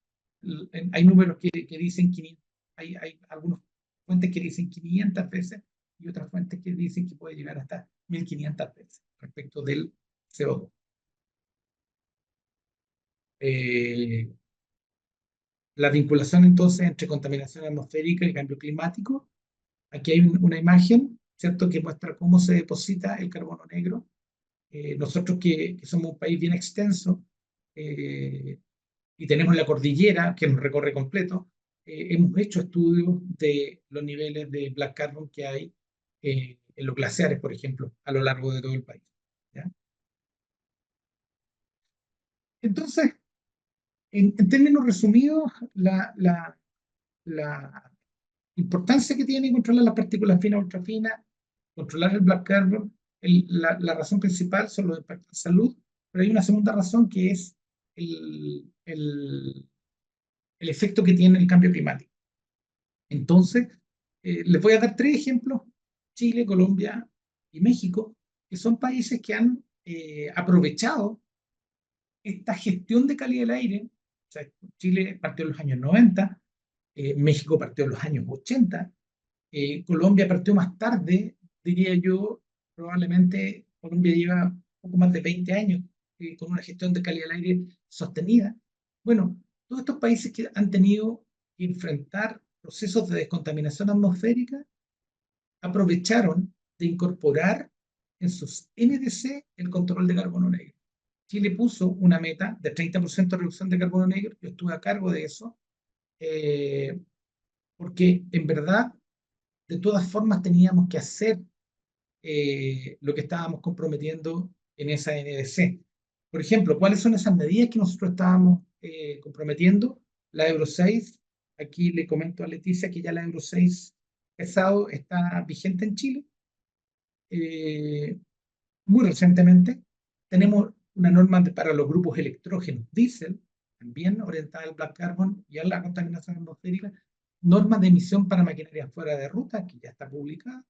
hay números que dicen 500, hay algunas fuentes que dicen 500 veces y otras fuentes que dicen que puede llegar hasta 1500 veces respecto del CO2. La vinculación entonces entre contaminación atmosférica y cambio climático. Aquí hay una imagen, ¿cierto?, que muestra cómo se deposita el carbono negro. Nosotros que somos un país bien extenso y tenemos la cordillera que nos recorre completo, hemos hecho estudios de los niveles de black carbon que hay en los glaciares, por ejemplo, a lo largo de todo el país. ¿Ya? Entonces, en términos resumidos, la importancia que tiene controlar las partículas finas y ultrafinas, controlar el black carbon, la razón principal son los impactos de salud, pero hay una segunda razón que es el efecto que tiene el cambio climático. Entonces, les voy a dar 3 ejemplos: Chile, Colombia y México, que son países que han aprovechado esta gestión de calidad del aire. O sea, Chile partió en los años 90, México partió en los años 80, Colombia partió más tarde, diría yo, probablemente Colombia lleva un poco más de 20 años con una gestión de calidad del aire sostenida. Bueno, todos estos países que han tenido que enfrentar procesos de descontaminación atmosférica aprovecharon de incorporar en sus NDC el control de carbono negro. Chile puso una meta de 30% de reducción de carbono negro, yo estuve a cargo de eso, porque en verdad, de todas formas, teníamos que hacer lo que estábamos comprometiendo en esa NDC. Por ejemplo, ¿cuáles son esas medidas que nosotros estábamos comprometiendo? La Euro 6, aquí le comento a Leticia que ya la Euro 6 pesado está vigente en Chile. Muy recientemente tenemos una norma para los grupos electrógenos diésel, también orientada al black carbon y a la contaminación atmosférica, normas de emisión para maquinaria fuera de ruta, que ya está publicada,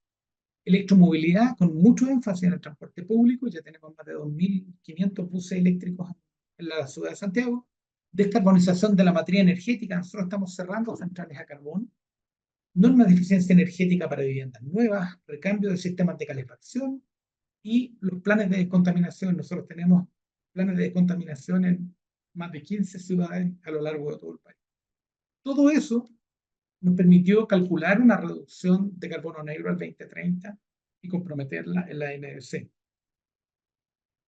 electromovilidad con mucho énfasis en el transporte público, ya tenemos más de 2.500 buses eléctricos en la ciudad de Santiago, descarbonización de la materia energética, nosotros estamos cerrando centrales a carbón, normas de eficiencia energética para viviendas nuevas, recambio de sistemas de calefacción, y los planes de descontaminación. Nosotros tenemos planes de descontaminación en más de 15 ciudades a lo largo de todo el país. Todo eso nos permitió calcular una reducción de carbono negro al 2030 y comprometerla en la NDC.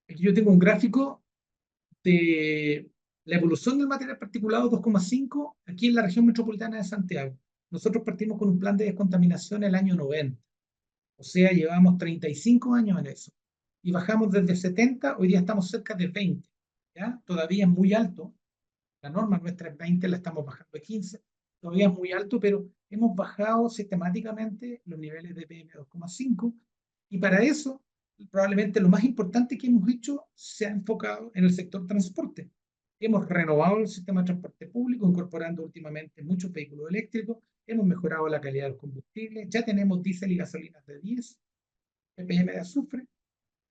Aquí yo tengo un gráfico de la evolución del material particulado 2,5 aquí en la región metropolitana de Santiago. Nosotros partimos con un plan de descontaminación en el año 90. O sea, llevamos 35 años en eso. Y bajamos desde 70, hoy día estamos cerca de 20. ¿Ya? Todavía es muy alto. La norma nuestra es 20, la estamos bajando a 15. Todavía es muy alto, pero hemos bajado sistemáticamente los niveles de PM2,5. Y para eso, probablemente lo más importante que hemos hecho se ha enfocado en el sector transporte. Hemos renovado el sistema de transporte público, incorporando últimamente muchos vehículos eléctricos. Hemos mejorado la calidad de los combustibles. Ya tenemos diésel y gasolinas de 10 ppm de azufre.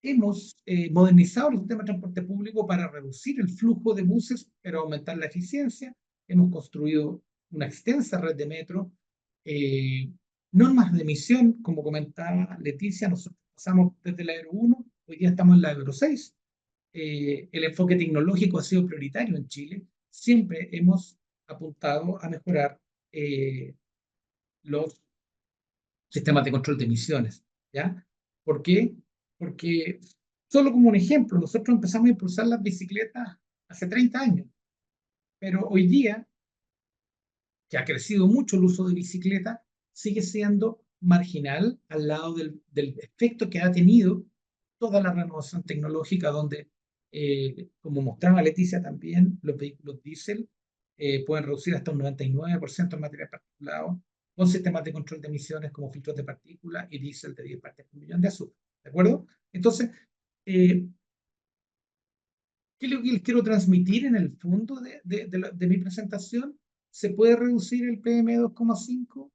Hemos modernizado el sistema de transporte público para reducir el flujo de buses, pero aumentar la eficiencia. Hemos construido una extensa red de metro. Normas de emisión, como comentaba Leticia, nosotros pasamos desde la Euro 1, hoy día estamos en la Euro 6. El enfoque tecnológico ha sido prioritario en Chile. Siempre hemos apuntado a mejorar los sistemas de control de emisiones. ¿Ya? ¿Por qué? Porque, solo como un ejemplo, nosotros empezamos a impulsar las bicicletas hace 30 años, pero hoy día, que ha crecido mucho el uso de bicicleta, sigue siendo marginal al lado del efecto que ha tenido toda la renovación tecnológica, donde, como mostraba Leticia también, los vehículos diésel pueden reducir hasta un 99% el material particulado, con sistemas de control de emisiones como filtros de partículas y diésel de 10 partes por millón de azúcar. ¿De acuerdo? Entonces, ¿qué es lo que les quiero transmitir en el fondo de mi presentación? ¿Se puede reducir el PM2,5?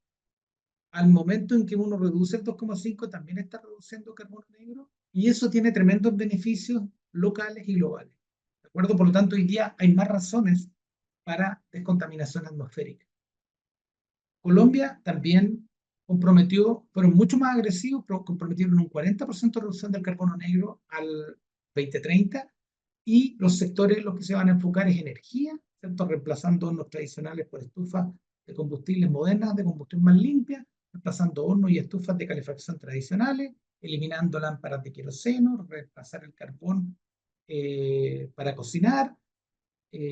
Al momento en que uno reduce el 2,5, también está reduciendo carbono negro, y eso tiene tremendos beneficios locales y globales. ¿De acuerdo? Por lo tanto, hoy día hay más razones para descontaminación atmosférica. Colombia también fueron mucho más agresivos, pero comprometieron un 40% de reducción del carbono negro al 2030, y los sectores en los que se van a enfocar es energía, ¿cierto? Reemplazando hornos tradicionales por estufas de combustibles modernas, de combustión más limpia, reemplazando hornos y estufas de calefacción tradicionales, eliminando lámparas de queroseno, reemplazar el carbón para cocinar,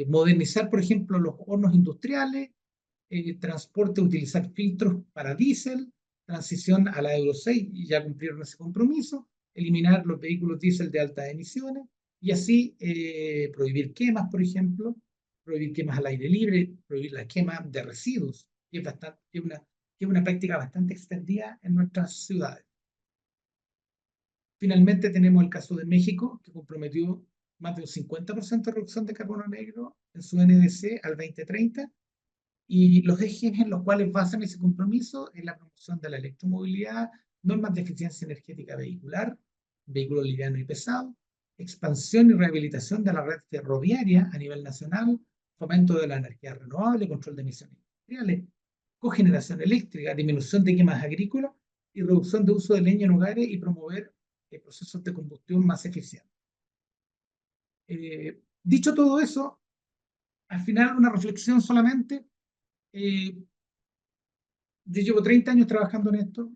modernizar, por ejemplo, los hornos industriales, transporte, utilizar filtros para diésel, transición a la Euro 6, y ya cumplieron ese compromiso, eliminar los vehículos diésel de altas emisiones, y así prohibir quemas, por ejemplo, prohibir quemas al aire libre, prohibir la quema de residuos, que es una práctica bastante extendida en nuestras ciudades. Finalmente tenemos el caso de México, que comprometió más de un 50% de reducción de carbono negro en su NDC al 2030, y los ejes en los cuales basan ese compromiso es la promoción de la electromovilidad, normas de eficiencia energética vehicular, vehículos livianos y pesados, expansión y rehabilitación de la red ferroviaria a nivel nacional, fomento de la energía renovable, control de emisiones industriales, cogeneración eléctrica, disminución de quemas agrícolas y reducción de uso de leña en hogares, y promover procesos de combustión más eficientes. Dicho todo eso, al final una reflexión solamente. Yo llevo 30 años trabajando en esto.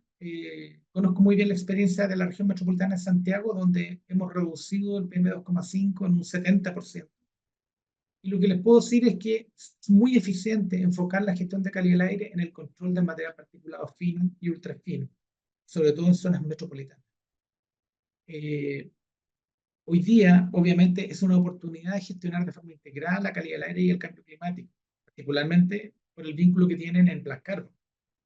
Conozco muy bien la experiencia de la región metropolitana de Santiago, donde hemos reducido el PM2,5 en un 70%. Y lo que les puedo decir es que es muy eficiente enfocar la gestión de calidad del aire en el control del material particulado fino y ultra fino, sobre todo en zonas metropolitanas. Hoy día, obviamente, es una oportunidad de gestionar de forma integral la calidad del aire y el cambio climático, particularmente por el vínculo que tienen en Black Carbon.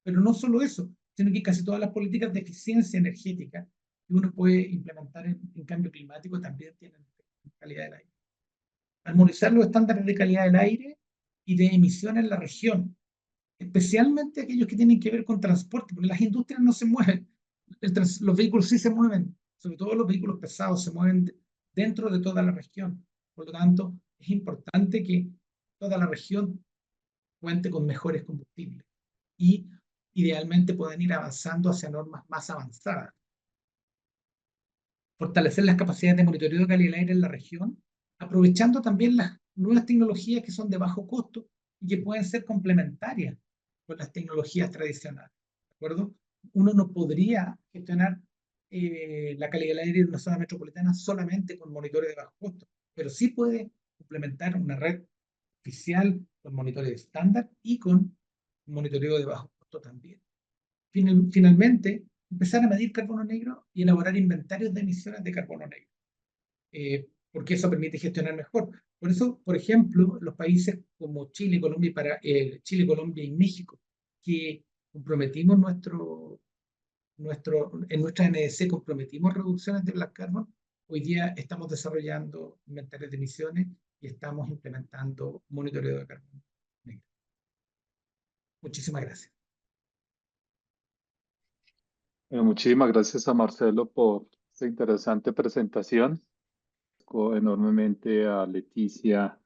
Pero no solo eso, sino que casi todas las políticas de eficiencia energética que uno puede implementar en cambio climático también tienen calidad del aire. Armonizar los estándares de calidad del aire y de emisión en la región, especialmente aquellos que tienen que ver con transporte, porque las industrias no se mueven, los vehículos sí se mueven, sobre todo los vehículos pesados se mueven dentro de toda la región. Por lo tanto, es importante que toda la región cuente con mejores combustibles y idealmente puedan ir avanzando hacia normas más avanzadas. Fortalecer las capacidades de monitoreo de calidad del aire en la región, aprovechando también las nuevas tecnologías que son de bajo costo y que pueden ser complementarias con las tecnologías tradicionales. ¿De acuerdo? Uno no podría gestionar la calidad del aire de una zona metropolitana solamente con monitores de bajo costo, pero sí puede complementar una red oficial con monitores estándar y con monitoreo de bajo costo también. Finalmente, empezar a medir carbono negro y elaborar inventarios de emisiones de carbono negro, porque eso permite gestionar mejor. Por eso, por ejemplo, los países como Chile, Chile, Colombia y México, que comprometimos en nuestra NDC comprometimos reducciones de Black Carbon, hoy día estamos desarrollando inventarios de emisiones y estamos implementando monitoreo de carbono negro. Muchísimas gracias. Muchísimas gracias a Marcelo por esta interesante presentación. Agradezco enormemente a Leticia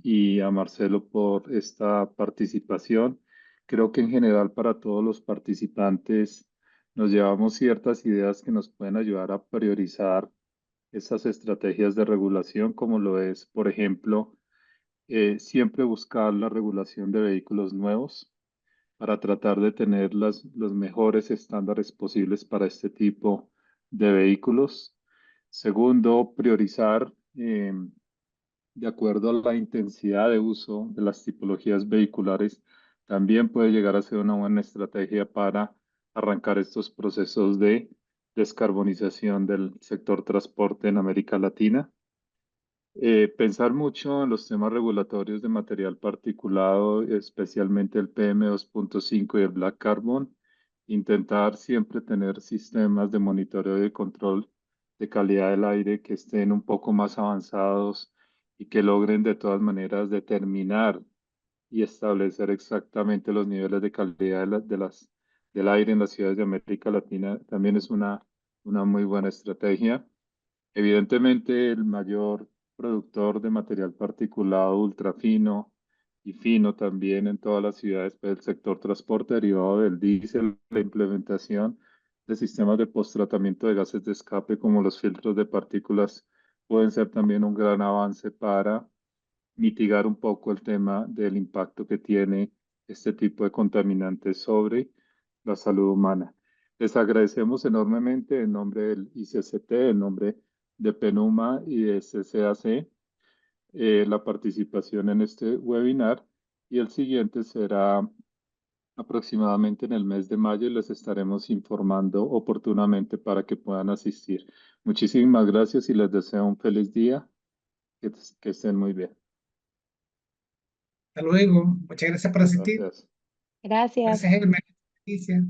y a Marcelo por esta participación. Creo que en general para todos los participantes nos llevamos ciertas ideas que nos pueden ayudar a priorizar esas estrategias de regulación, como lo es, por ejemplo, siempre buscar la regulación de vehículos nuevos para tratar de tener los mejores estándares posibles para este tipo de vehículos. Segundo, priorizar de acuerdo a la intensidad de uso de las tipologías vehiculares. También puede llegar a ser una buena estrategia para arrancar estos procesos de descarbonización del sector transporte en América Latina. Pensar mucho en los temas regulatorios de material particulado, especialmente el PM2,5 y el Black Carbon. Intentar siempre tener sistemas de monitoreo y control de calidad del aire que estén un poco más avanzados y que logren de todas maneras determinar y establecer exactamente los niveles de calidad del aire en las ciudades de América Latina. También es una muy buena estrategia. Evidentemente, el mayor productor de material particulado ultrafino y fino también en todas las ciudades, pues el sector transporte derivado del diésel, la implementación de sistemas de post-tratamiento de gases de escape como los filtros de partículas pueden ser también un gran avance para mitigar un poco el tema del impacto que tiene este tipo de contaminantes sobre la salud humana. Les agradecemos enormemente en nombre del ICCT, en nombre de PENUMA y de CCAC la participación en este webinar y el siguiente será aproximadamente en el mes de mayo y les estaremos informando oportunamente para que puedan asistir. Muchísimas gracias y les deseo un feliz día. Que estén muy bien. Hasta luego. Muchas gracias por asistir. Gracias. Gracias. Gracias, Elmer. Leticia.